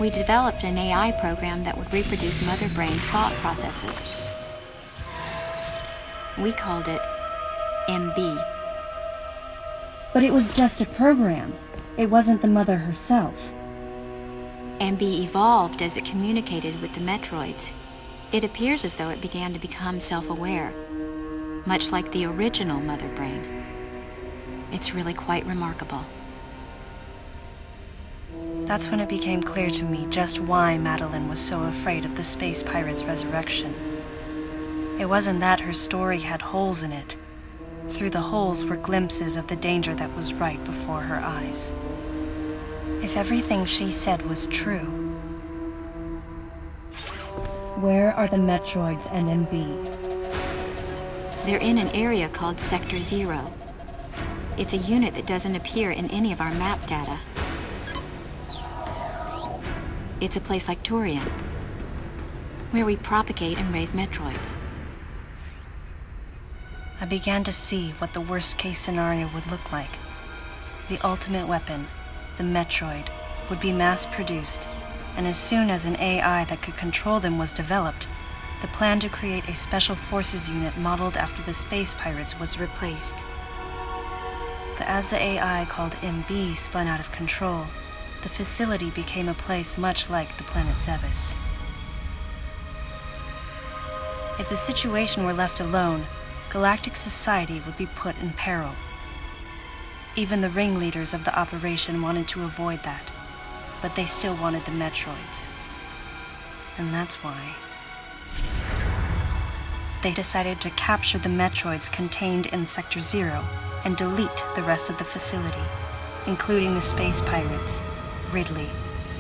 We developed an AI program that would reproduce Mother Brain's thought processes. We called it MB. But it was just a program. It wasn't the Mother herself. MB evolved as it communicated with the Metroids. It appears as though it began to become self-aware, much like the original Mother Brain. It's really quite remarkable. That's when it became clear to me just why Madeline was so afraid of the space pirate's resurrection. It wasn't that her story had holes in it. Through the holes were glimpses of the danger that was right before her eyes. If everything she said was true... Where are the Metroids and MB? They're in an area called Sector 0. It's a unit that doesn't appear in any of our map data. It's a place like Turian, where we propagate and raise Metroids. I began to see what the worst-case scenario would look like. The ultimate weapon, the Metroid, would be mass-produced, and as soon as an AI that could control them was developed, the plan to create a special forces unit modeled after the space pirates was replaced. But as the AI called MB spun out of control, the facility became a place much like the planet Zebes. If the situation were left alone, galactic society would be put in peril. Even the ringleaders of the operation wanted to avoid that, but they still wanted the Metroids. And that's why they decided to capture the Metroids contained in Sector 0 and delete the rest of the facility, including the space pirates, Ridley,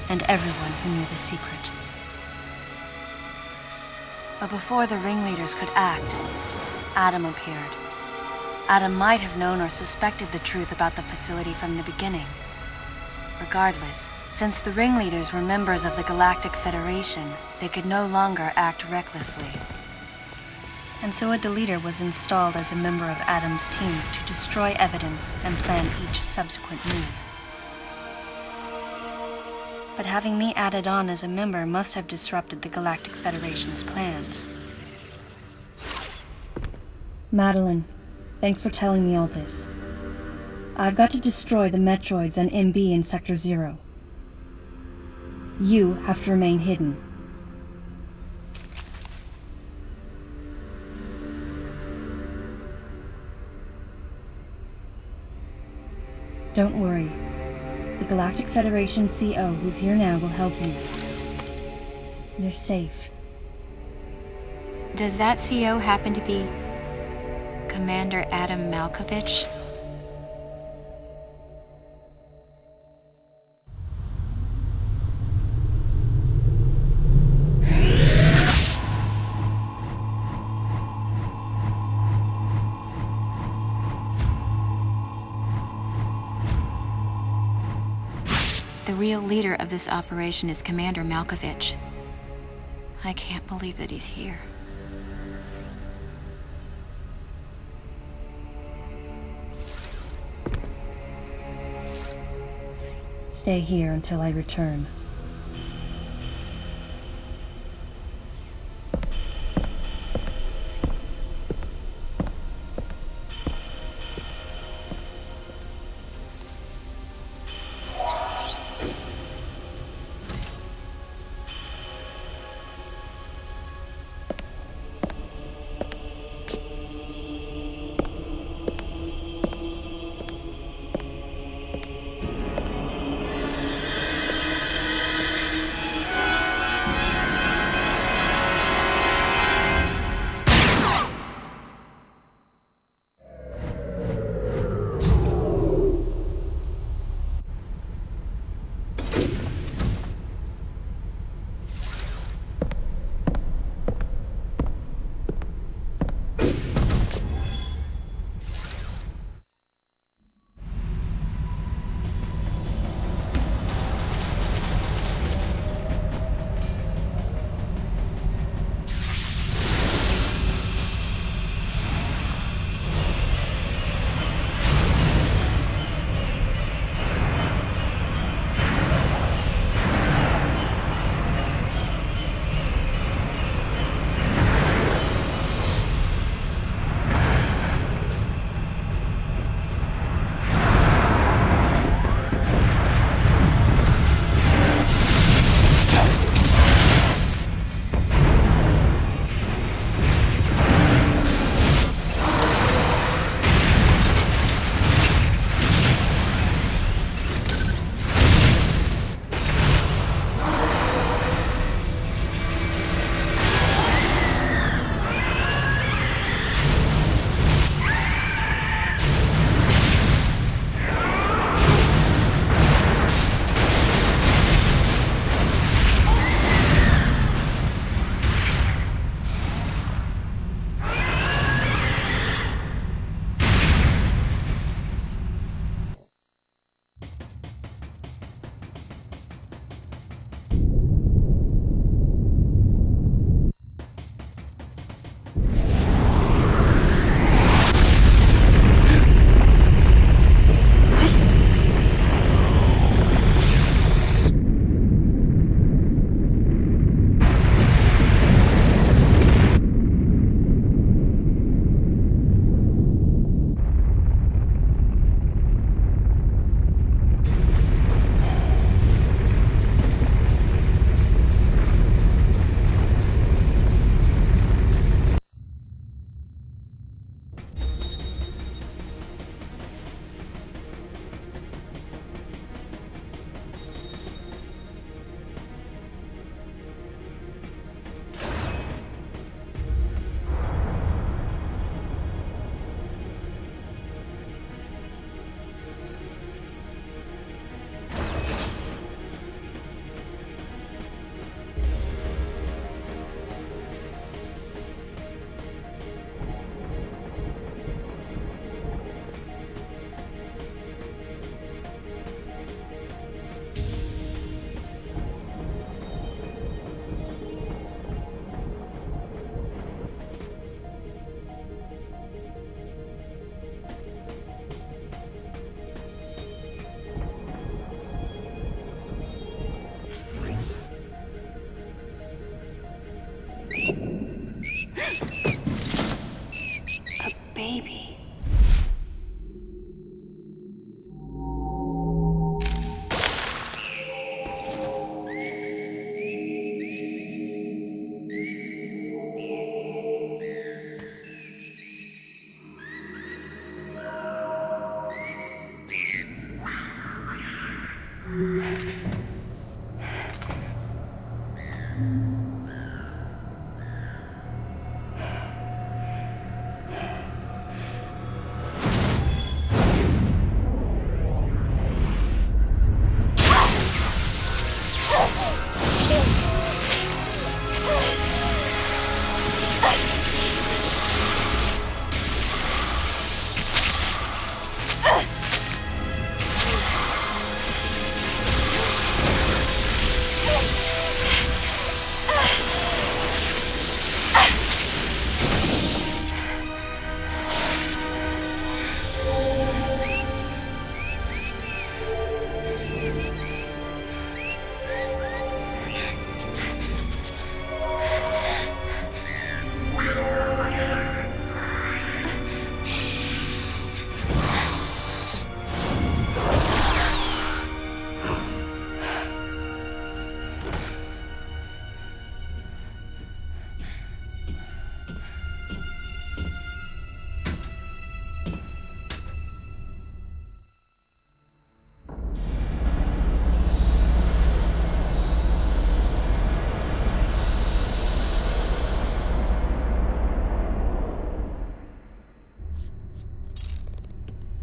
and everyone who knew the secret. But before the ringleaders could act, Adam appeared. Adam might have known or suspected the truth about the facility from the beginning. Regardless, since the ringleaders were members of the Galactic Federation, they could no longer act recklessly. And so a deleter was installed as a member of Adam's team to destroy evidence and plan each subsequent move. But having me added on as a member must have disrupted the Galactic Federation's plans. Madeline, thanks for telling me all this. I've got to destroy the Metroids and MB in Sector 0. You have to remain hidden. Don't worry. The Galactic Federation CO who's here now will help you. You're safe. Does that CO happen to be Commander Adam Malkovich? The real leader of this operation is Commander Malkovich. I can't believe that he's here. Stay here until I return.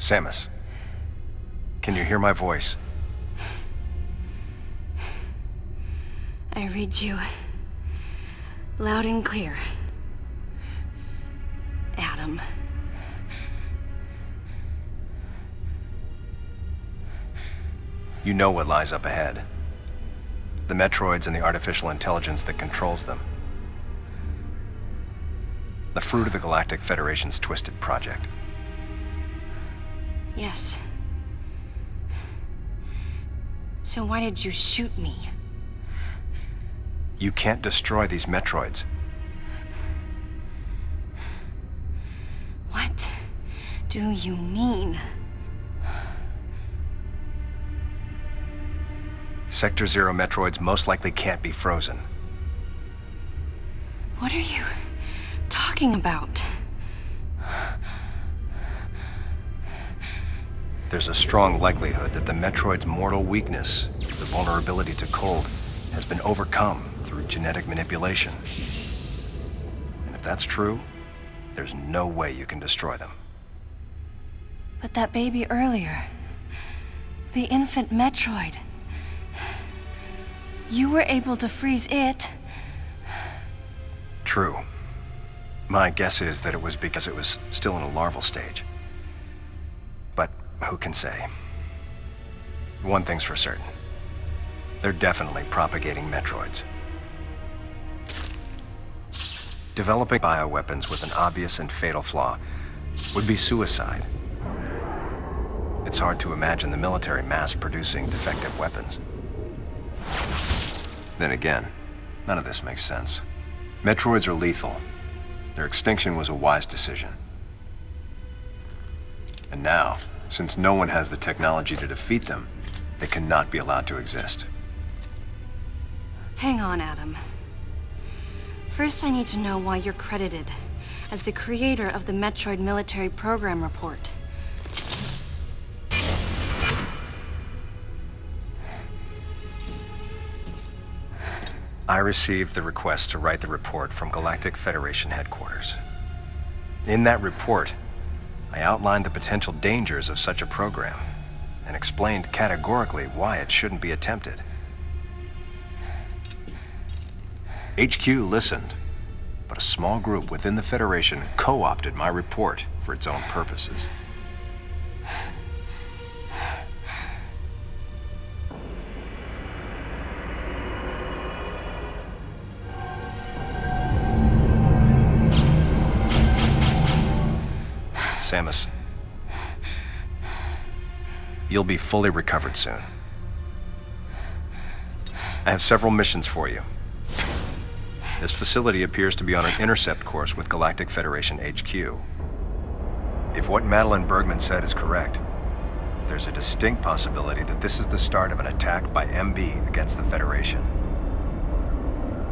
Samus, can you hear my voice? I read you loud and clear, Adam. You know what lies up ahead. The Metroids and the artificial intelligence that controls them. The fruit of the Galactic Federation's twisted project. Yes. So why did you shoot me? You can't destroy these Metroids. What do you mean? Sector Zero Metroids most likely can't be frozen. What are you talking about? There's a strong likelihood that the Metroid's mortal weakness, the vulnerability to cold, has been overcome through genetic manipulation. And if that's true, there's no way you can destroy them. But that baby earlier, the infant Metroid, you were able to freeze it. True. My guess is that it was because it was still in a larval stage. But who can say? One thing's for certain. They're definitely propagating Metroids. Developing bioweapons with an obvious and fatal flaw would be suicide. It's hard to imagine the military mass-producing defective weapons. Then again, none of this makes sense. Metroids are lethal. Their extinction was a wise decision. And now, since no one has the technology to defeat them, they cannot be allowed to exist. Hang on, Adam. First, I need to know why you're credited as the creator of the Metroid Military Program Report. I received the request to write the report from Galactic Federation headquarters. In that report, I outlined the potential dangers of such a program and explained categorically why it shouldn't be attempted. HQ listened, but a small group within the Federation co-opted my report for its own purposes. Samus, you'll be fully recovered soon. I have several missions for you. This facility appears to be on an intercept course with Galactic Federation HQ. If what Madeline Bergman said is correct, there's a distinct possibility that this is the start of an attack by MB against the Federation.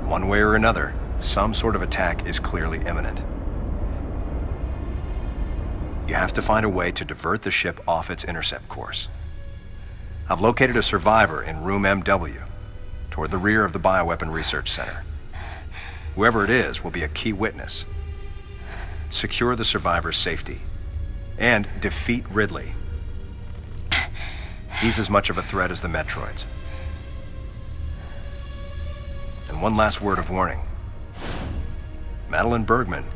One way or another, some sort of attack is clearly imminent. You have to find a way to divert the ship off its intercept course. I've located a survivor in room MW, toward the rear of the Bioweapon Research Center. Whoever it is will be a key witness. Secure the survivors' safety. And defeat Ridley. He's as much of a threat as the Metroids. And one last word of warning. Madeline Bergman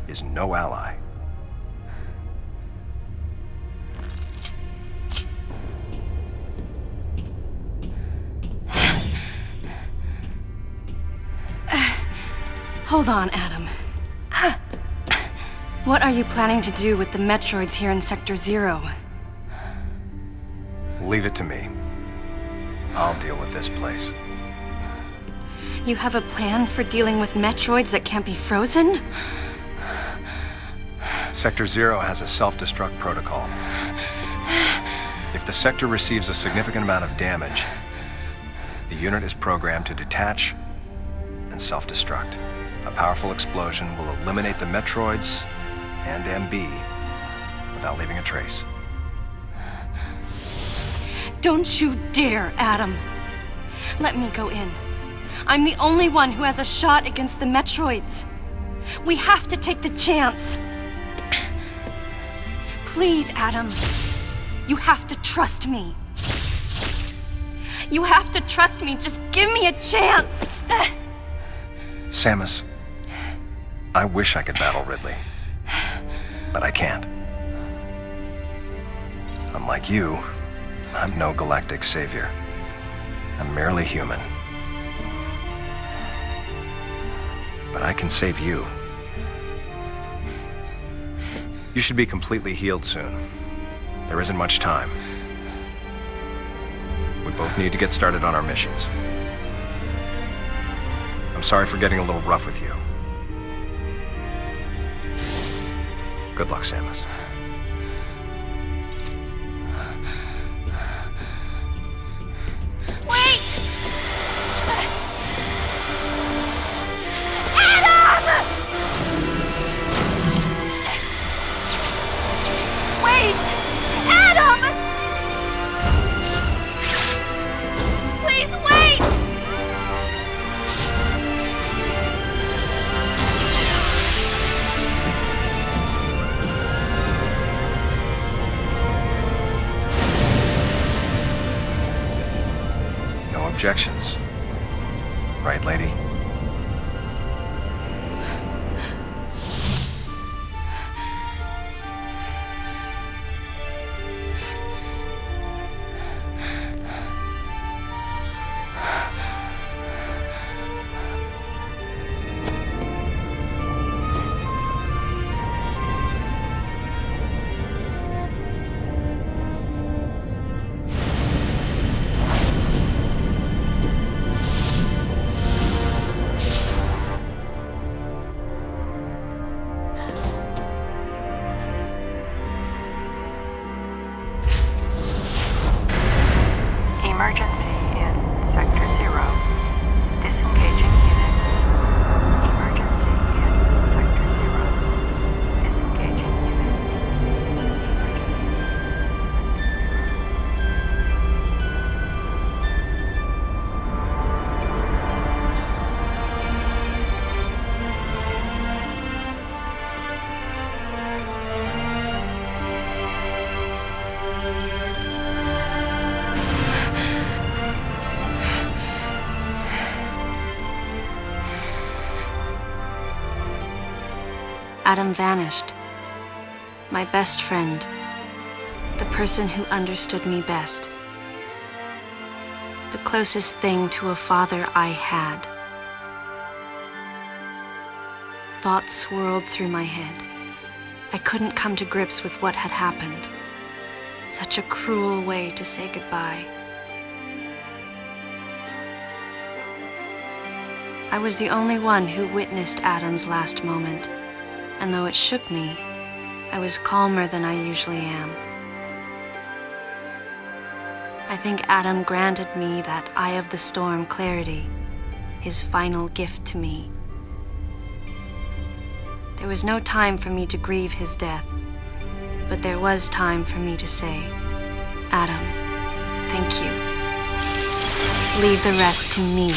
is no ally. Hold on, Adam. What are you planning to do with the Metroids here in Sector 0? Leave it to me. I'll deal with this place. You have a plan for dealing with Metroids that can't be frozen? Sector 0 has a self-destruct protocol. If the sector receives a significant amount of damage, the unit is programmed to detach and self-destruct. A powerful explosion will eliminate the Metroids and MB without leaving a trace. Don't you dare, Adam. Let me go in. I'm the only one who has a shot against the Metroids. We have to take the chance. Please, Adam. You have to trust me. You have to trust me. Just give me a chance. Samus, I wish I could battle Ridley, but I can't. Unlike you, I'm no galactic savior. I'm merely human. But I can save you. You should be completely healed soon. There isn't much time. We both need to get started on our missions. I'm sorry for getting a little rough with you. Good luck, Samus. Wait! Adam! Wait! Adam! Please wait! No objections. Right, lady? Emergency in Sector 0. Disengaging unit. Emergency in Sector 0. Disengaging unit. Adam vanished. My best friend. The person who understood me best. The closest thing to a father I had. Thoughts swirled through my head. I couldn't come to grips with what had happened. Such a cruel way to say goodbye. I was the only one who witnessed Adam's last moment. And though it shook me, I was calmer than I usually am. I think Adam granted me that Eye of the Storm clarity, his final gift to me. There was no time for me to grieve his death, but there was time for me to say, Adam, thank you. Leave the rest to me.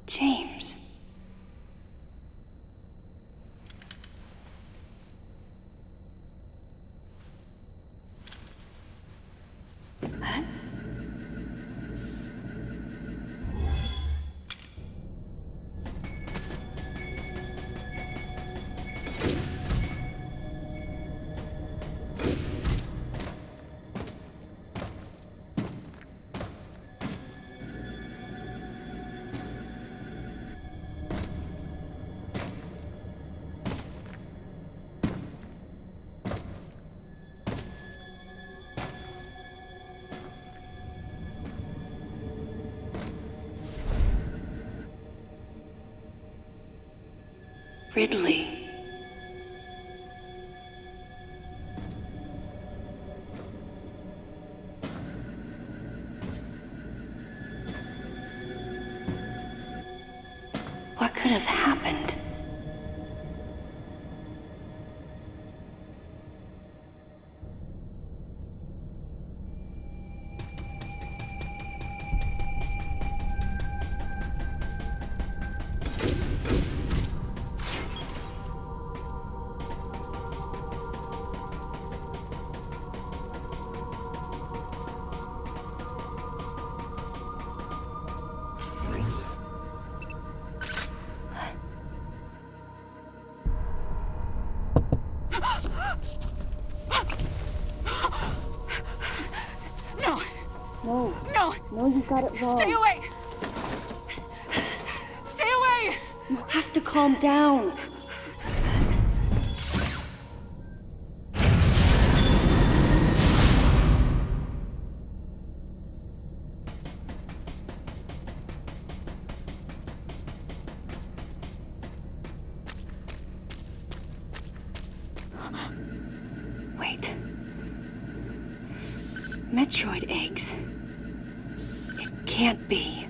James. Huh? Ridley. What could have happened? No! No. No! No, you got it wrong. Stay away! Stay away! You have to calm down. Wait. Metroid eggs. It can't be.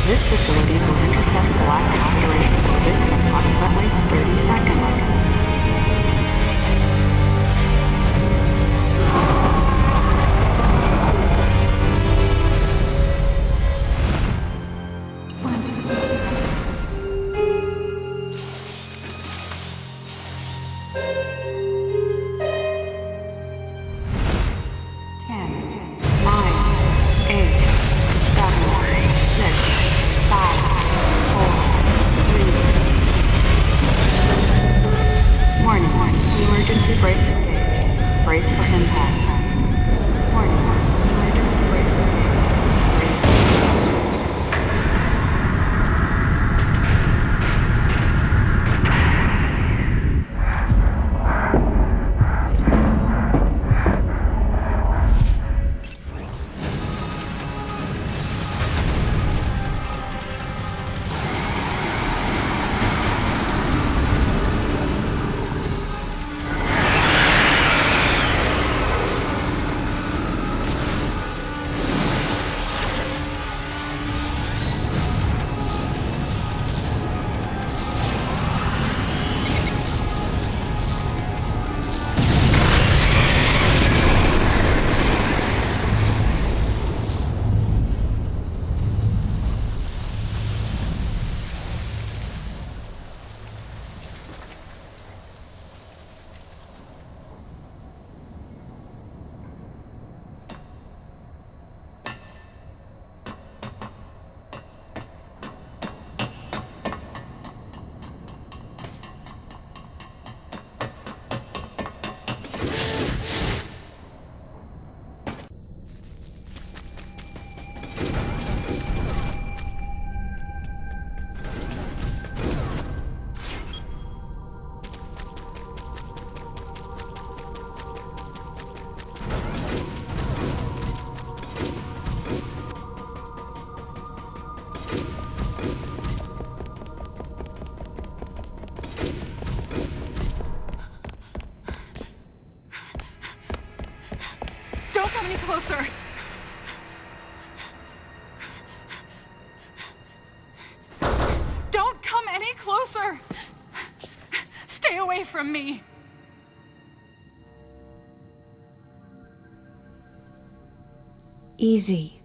This facility will intercept Galactic Federation orbit in approximately 30 seconds. Don't come any closer! Don't come any closer! Stay away from me! Easy.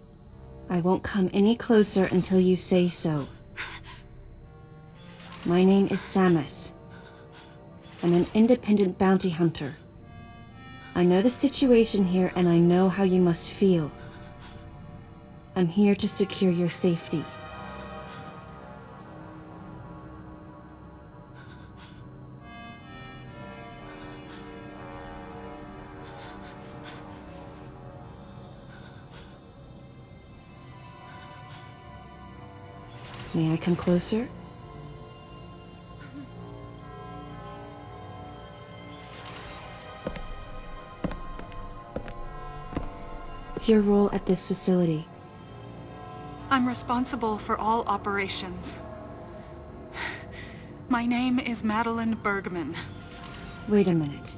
I won't come any closer until you say so. My name is Samus. I'm an independent bounty hunter. I know the situation here and I know how you must feel. I'm here to secure your safety. May I come closer? What's your role at this facility? I'm responsible for all operations. My name is Madeline Bergman. Wait a minute.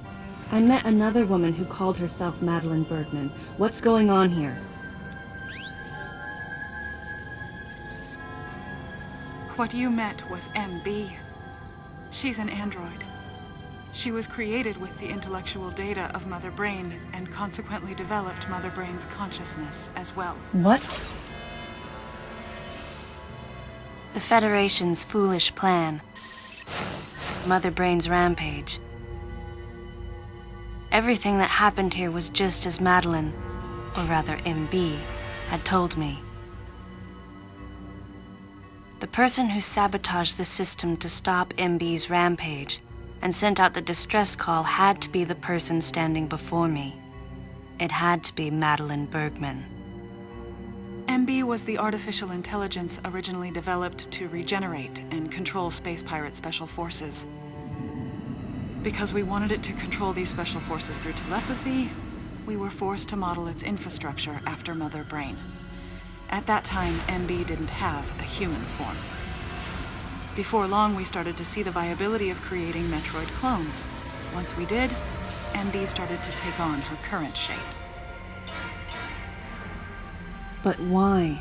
I met another woman who called herself Madeline Bergman. What's going on here? What you met was MB. She's an android. She was created with the intellectual data of Mother Brain and consequently developed Mother Brain's consciousness as well. What? The Federation's foolish plan. Mother Brain's rampage. Everything that happened here was just as Madeline, or rather MB, had told me. The person who sabotaged the system to stop MB's rampage and sent out the distress call had to be the person standing before me. It had to be Madeline Bergman. MB was the artificial intelligence originally developed to regenerate and control Space Pirate Special Forces. Because we wanted it to control these special forces through telepathy, we were forced to model its infrastructure after Mother Brain. At that time, MB didn't have a human form. Before long, we started to see the viability of creating Metroid clones. Once we did, MB started to take on her current shape. But why?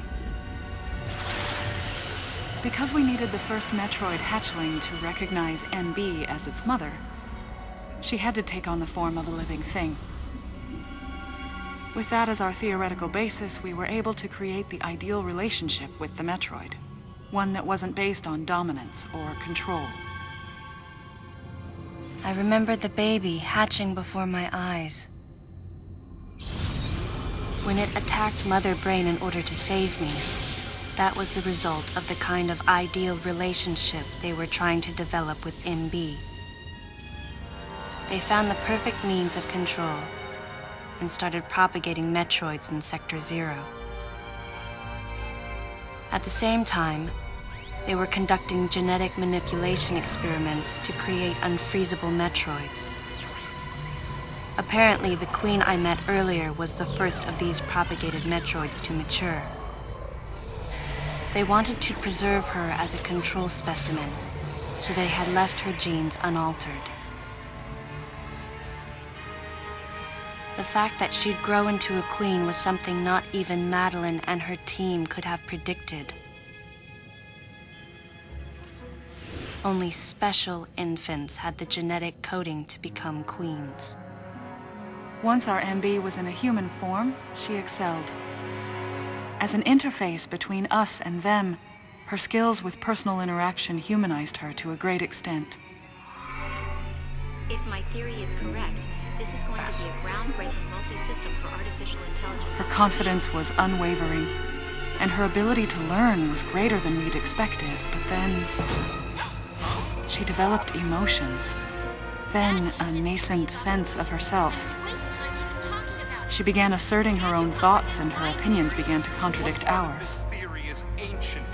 Because we needed the first Metroid hatchling to recognize MB as its mother, she had to take on the form of a living thing. With that as our theoretical basis, we were able to create the ideal relationship with the Metroid. One that wasn't based on dominance or control. I remembered the baby hatching before my eyes. When it attacked Mother Brain in order to save me, that was the result of the kind of ideal relationship they were trying to develop with MB. They found the perfect means of control and started propagating Metroids in Sector 0. At the same time, they were conducting genetic manipulation experiments to create unfreezable Metroids. Apparently, the queen I met earlier was the first of these propagated Metroids to mature. They wanted to preserve her as a control specimen, so they had left her genes unaltered. The fact that she'd grow into a queen was something not even Madeline and her team could have predicted. Only special infants had the genetic coding to become queens. Once our MB was in a human form, she excelled. As an interface between us and them, her skills with personal interaction humanized her to a great extent. If my theory is correct, this is going to be a groundbreaking multi-system for artificial intelligence. Her confidence was unwavering, and her ability to learn was greater than we'd expected, but then she developed emotions, then a nascent sense of herself. She began asserting her own thoughts, and her opinions began to contradict ours.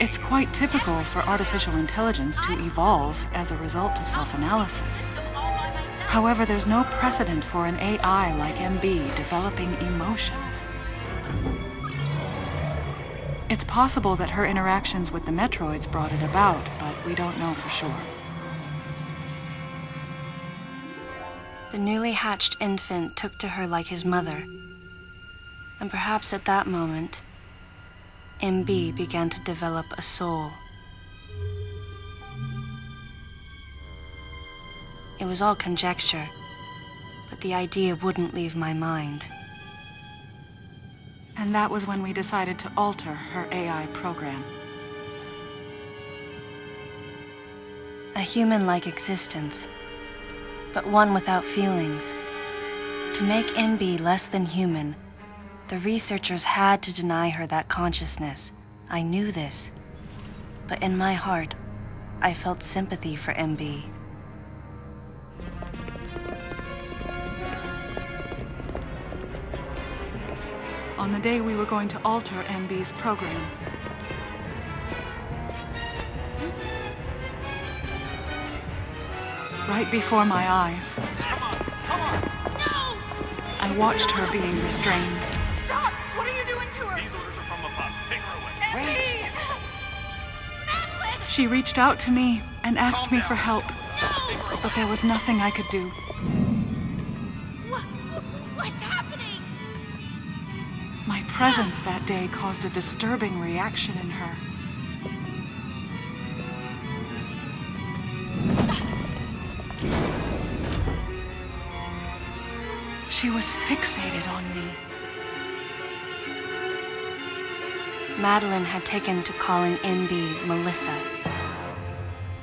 It's quite typical for artificial intelligence to evolve as a result of self-analysis. However, there's no precedent for an AI like MB developing emotions. It's possible that her interactions with the Metroids brought it about, but we don't know for sure. The newly hatched infant took to her like his mother. And perhaps at that moment, MB began to develop a soul. It was all conjecture, but the idea wouldn't leave my mind. And that was when we decided to alter her AI program. A human-like existence, but one without feelings. To make MB less than human, the researchers had to deny her that consciousness. I knew this, but in my heart, I felt sympathy for MB. On the day we were going to alter MB's program, right before my eyes, I watched her being restrained. Stop! What are you doing to her? These orders are from above. Take her away. Madeline! She reached out to me and asked me for help, but there was nothing I could do. What's happening? My presence that day caused a disturbing reaction in her. She was fixated on me. Madeline had taken to calling MB Melissa.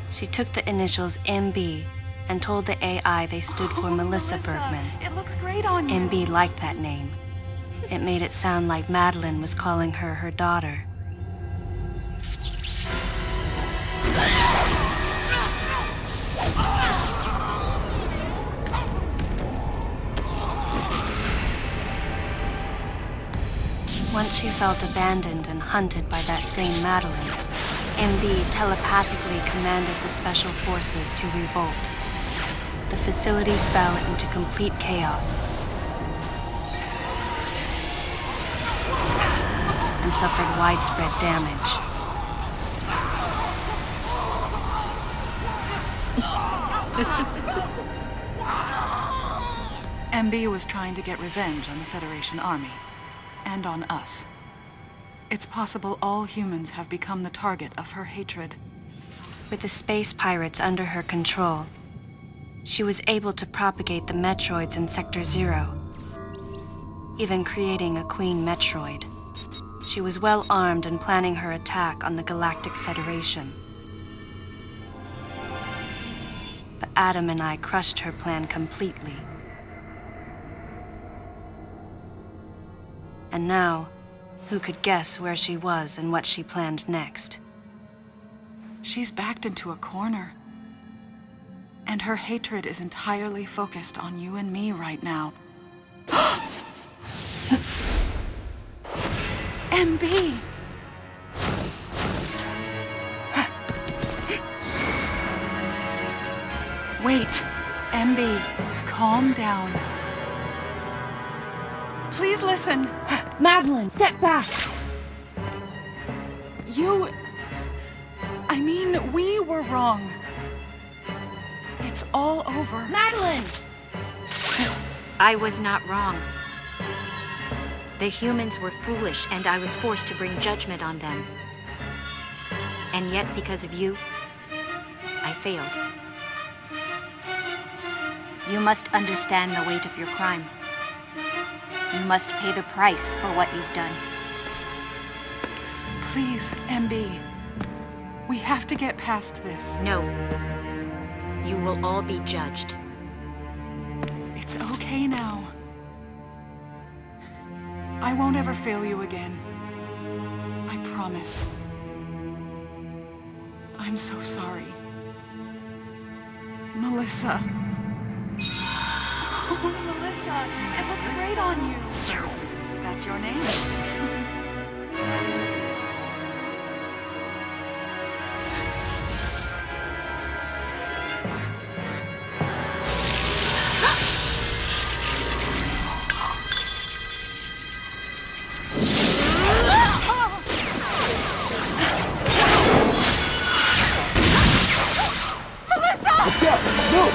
She took the initials MB and told the AI they stood for Melissa Bergman. It looks great on you. MB liked that name. It made it sound like Madeline was calling her her daughter. Once she felt abandoned and hunted by that same Madeline, MB telepathically commanded the Special Forces to revolt. The facility fell into complete chaos and suffered widespread damage. MB was trying to get revenge on the Federation Army. And on us. It's possible all humans have become the target of her hatred. With the space pirates under her control, she was able to propagate the Metroids in Sector 0, even creating a Queen Metroid. She was well armed and planning her attack on the Galactic Federation. But Adam and I crushed her plan completely. And now, who could guess where she was and what she planned next? She's backed into a corner. And her hatred is entirely focused on you and me right now. MB! Wait, MB, calm down. Please listen. Madeline, step back! We were wrong. It's all over. Madeline! I was not wrong. The humans were foolish, and I was forced to bring judgment on them. And yet, because of you, I failed. You must understand the weight of your crime. You must pay the price for what you've done. Please, MB. We have to get past this. No. You will all be judged. It's okay now. I won't ever fail you again. I promise. I'm so sorry. Melissa. Oh, Melissa, it looks great on you. So, that's your name? Let's go! Move!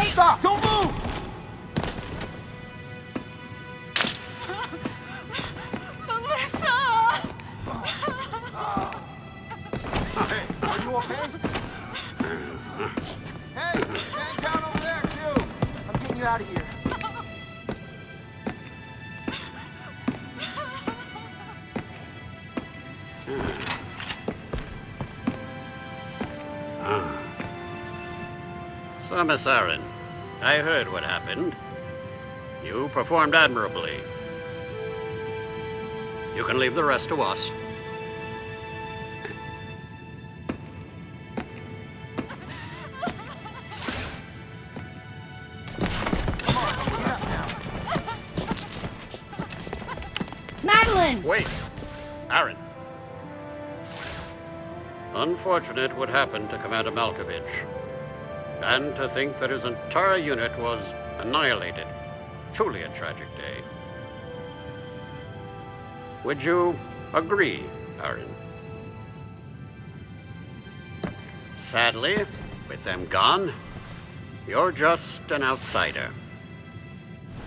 Stop! Don't move! Melissa! Hey, are you okay? Hey, man down over there too! I'm getting you out of here. So, Miss Aaron, I heard what happened. You performed admirably. You can leave the rest to us. Madeline! Wait, Aaron. Unfortunate what happened to Commander Malkovich. And to think that his entire unit was annihilated. Truly a tragic day. Would you agree, Aaron? Sadly, with them gone, you're just an outsider.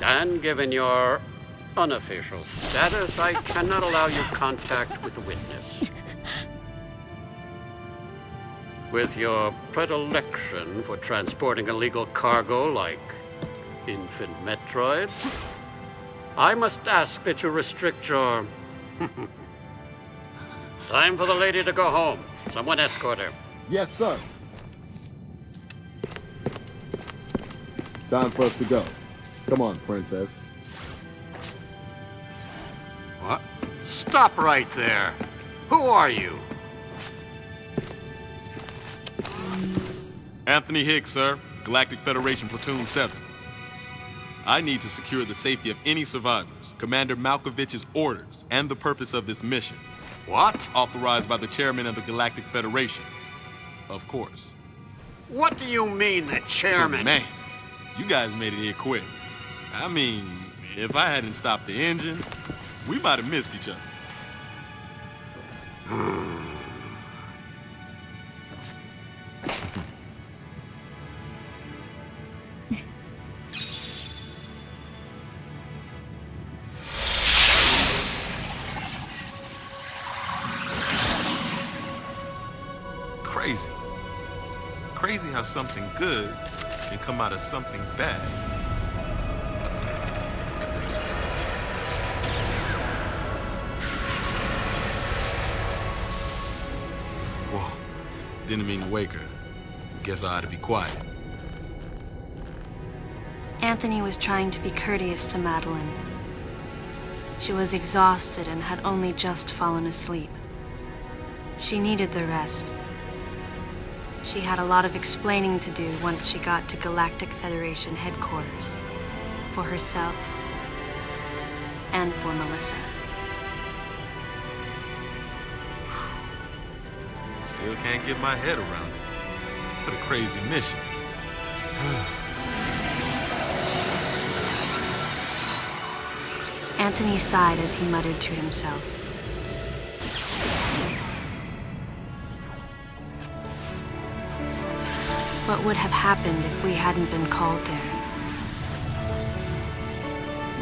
And given your unofficial status, I cannot allow you contact with the witness. With your predilection for transporting illegal cargo like infant Metroids, I must ask that you restrict your... Time for the lady to go home. Someone escort her. Yes, sir. Time for us to go. Come on, princess. What? Stop right there. Who are you? Anthony Hicks, sir. Galactic Federation Platoon 7. I need to secure the safety of any survivors, Commander Malkovich's orders, and the purpose of this mission. What? Authorized by the chairman of the Galactic Federation. Of course. What do you mean, the chairman? But man, you guys made it here quick. I mean, if I hadn't stopped the engines, we might have missed each other. Crazy. Crazy how something good can come out of something bad. Whoa, didn't mean to wake her. Guess I ought to be quiet. Anthony was trying to be courteous to Madeline. She was exhausted and had only just fallen asleep. She needed the rest. She had a lot of explaining to do once she got to Galactic Federation headquarters. For herself. And for Melissa. Still can't get my head around it. What a crazy mission. Anthony sighed as he muttered to himself. What would have happened if we hadn't been called there?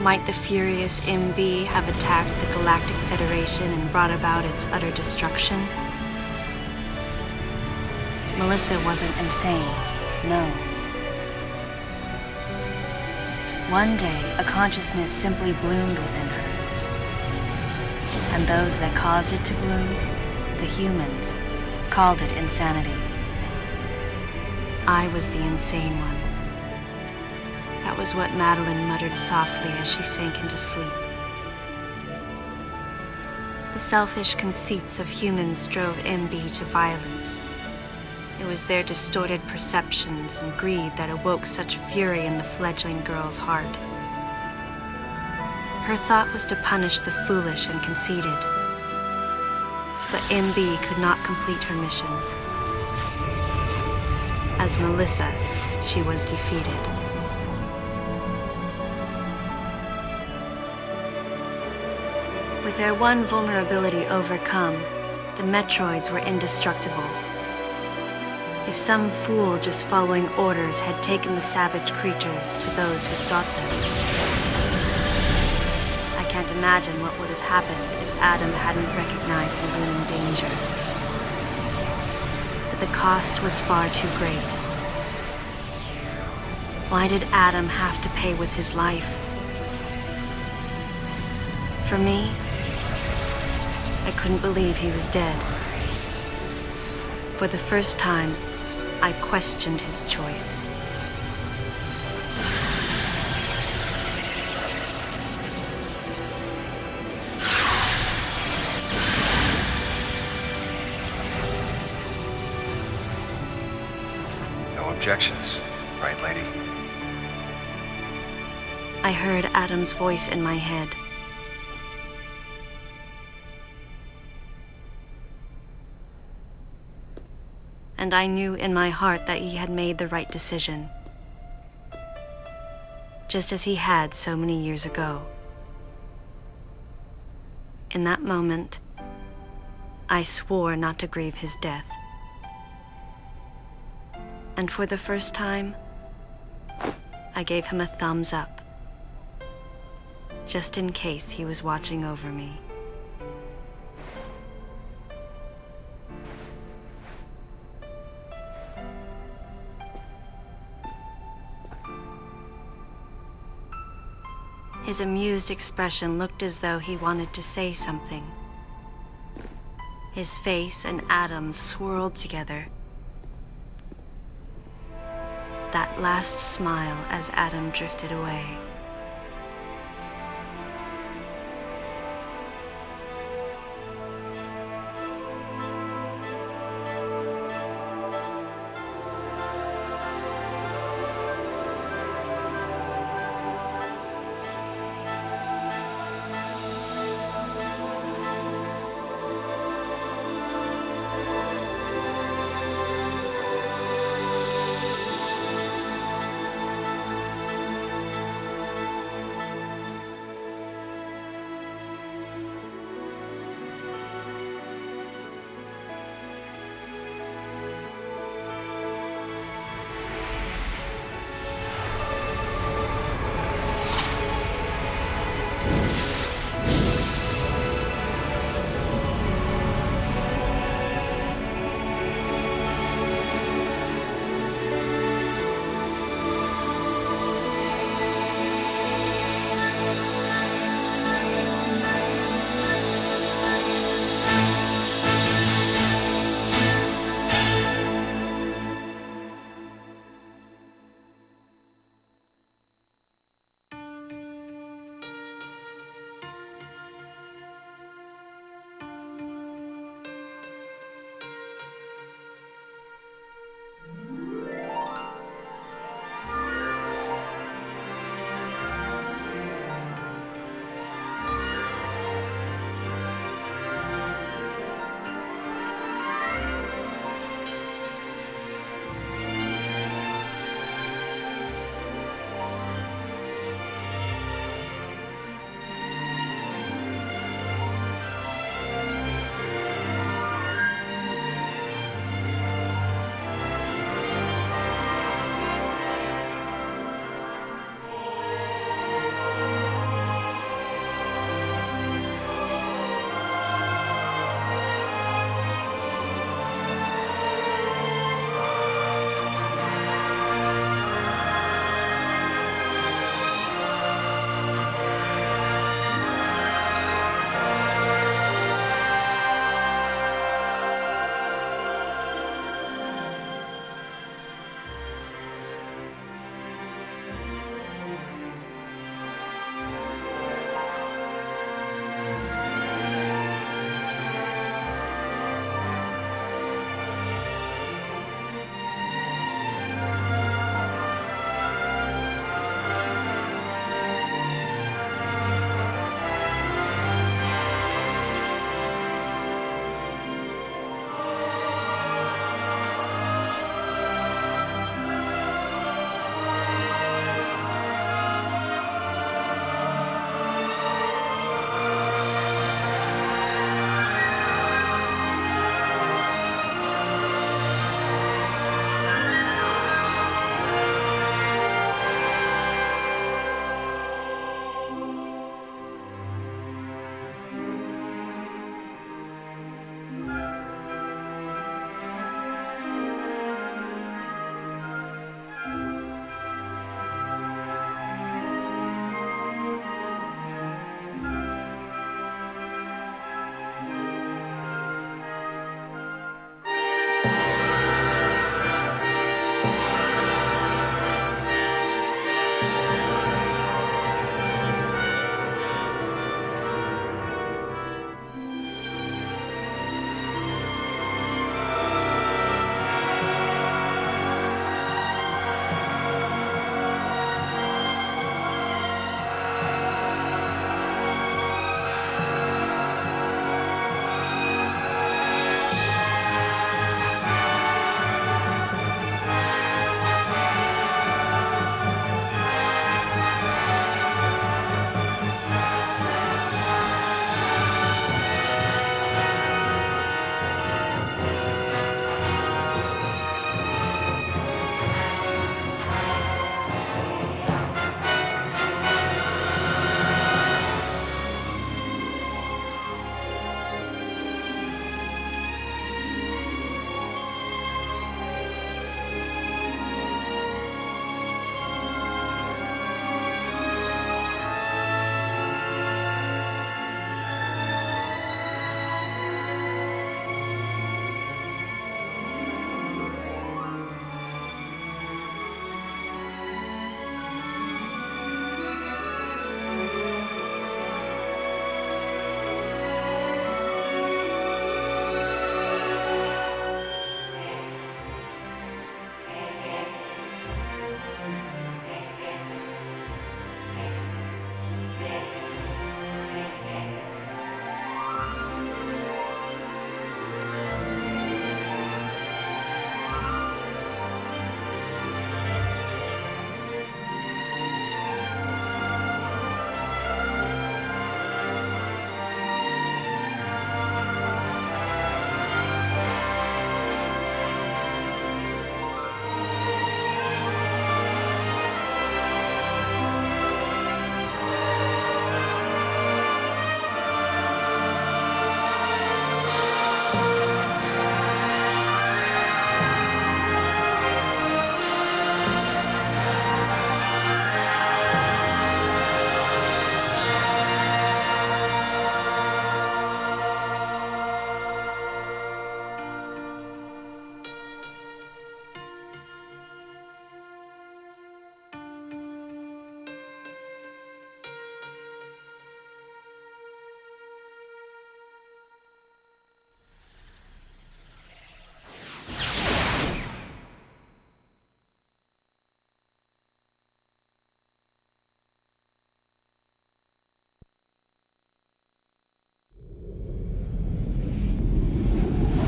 Might the furious MB have attacked the Galactic Federation and brought about its utter destruction? Melissa wasn't insane, no. One day, a consciousness simply bloomed within her. And those that caused it to bloom, the humans, called it insanity. I was the insane one. That was what Madeline muttered softly as she sank into sleep. The selfish conceits of humans drove MB to violence. It was their distorted perceptions and greed that awoke such fury in the fledgling girl's heart. Her thought was to punish the foolish and conceited. But MB could not complete her mission. As Melissa, she was defeated. With their one vulnerability overcome, the Metroids were indestructible. If some fool just following orders had taken the savage creatures to those who sought them, I can't imagine what would have happened if Adam hadn't recognized the looming danger. But the cost was far too great. Why did Adam have to pay with his life? For me, I couldn't believe he was dead. For the first time, I questioned his choice. No objections, right, lady? I heard Adam's voice in my head. And I knew in my heart that he had made the right decision, just as he had so many years ago. In that moment, I swore not to grieve his death. And for the first time, I gave him a thumbs up, just in case he was watching over me. His amused expression looked as though he wanted to say something. His face and Adam's swirled together. That last smile as Adam drifted away.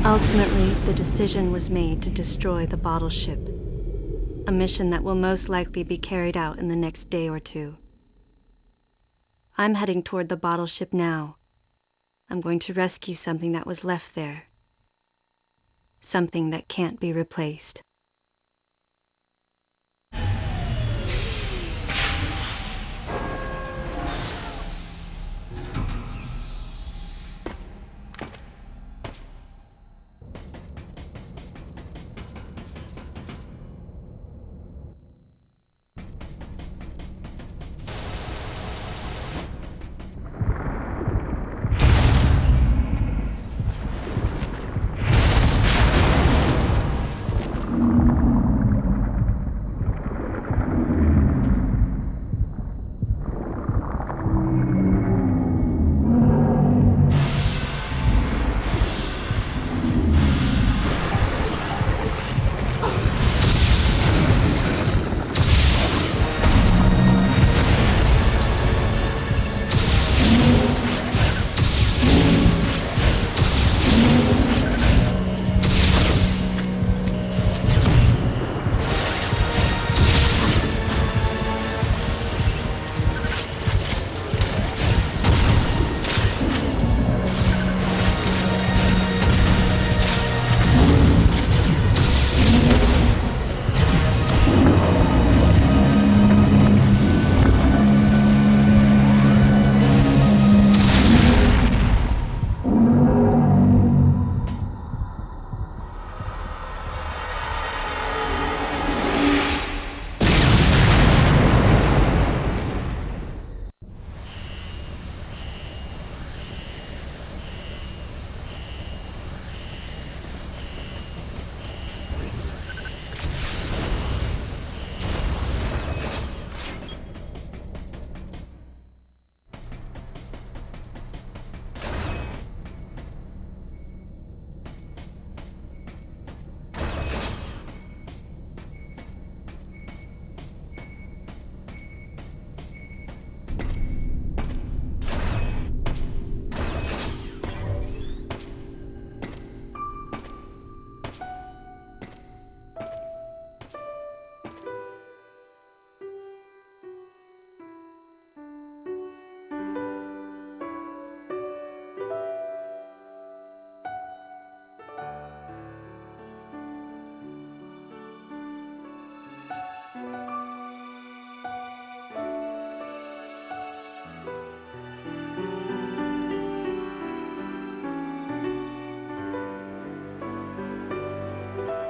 Ultimately, the decision was made to destroy the bottle ship, a mission that will most likely be carried out in the next day or two. I'm heading toward the bottle ship now. I'm going to rescue something that was left there. Something that can't be replaced.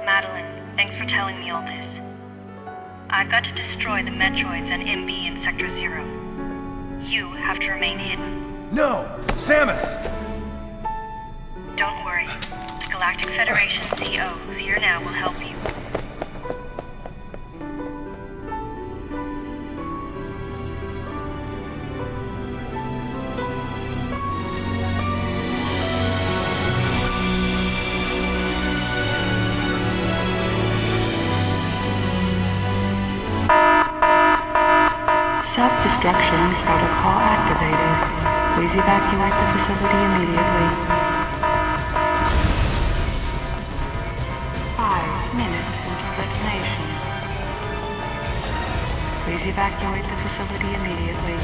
Madeline, thanks for telling me all this. I've got to destroy the Metroids and MB in Sector 0. You have to remain hidden. No! Samus! Don't worry. The Galactic Federation CO, who's here now, will help you. Self-destruction protocol activated. Please evacuate the facility immediately. 5 minutes until detonation. Please evacuate the facility immediately.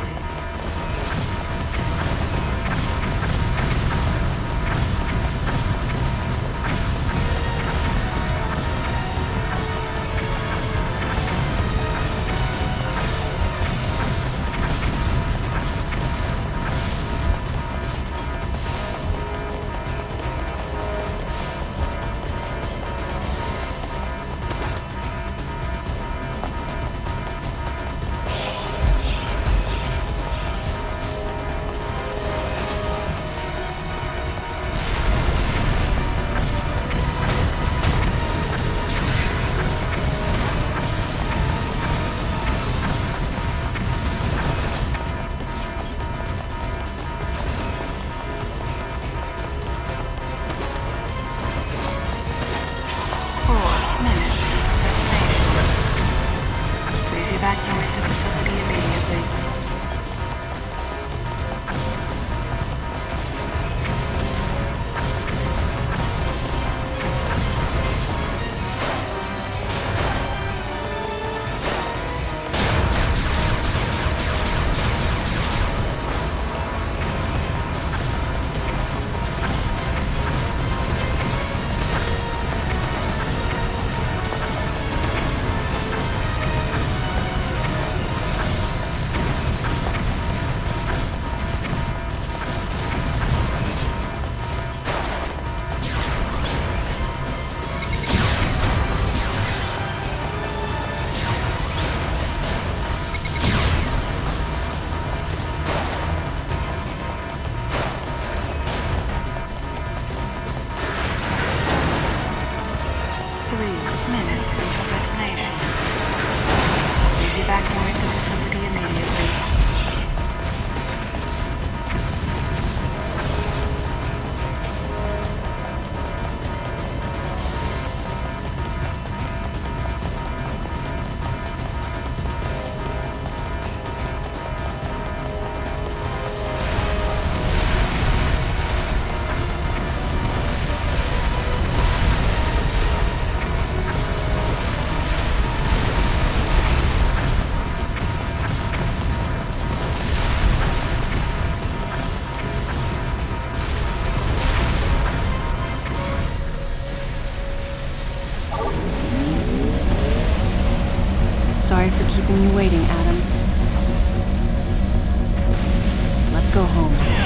go home.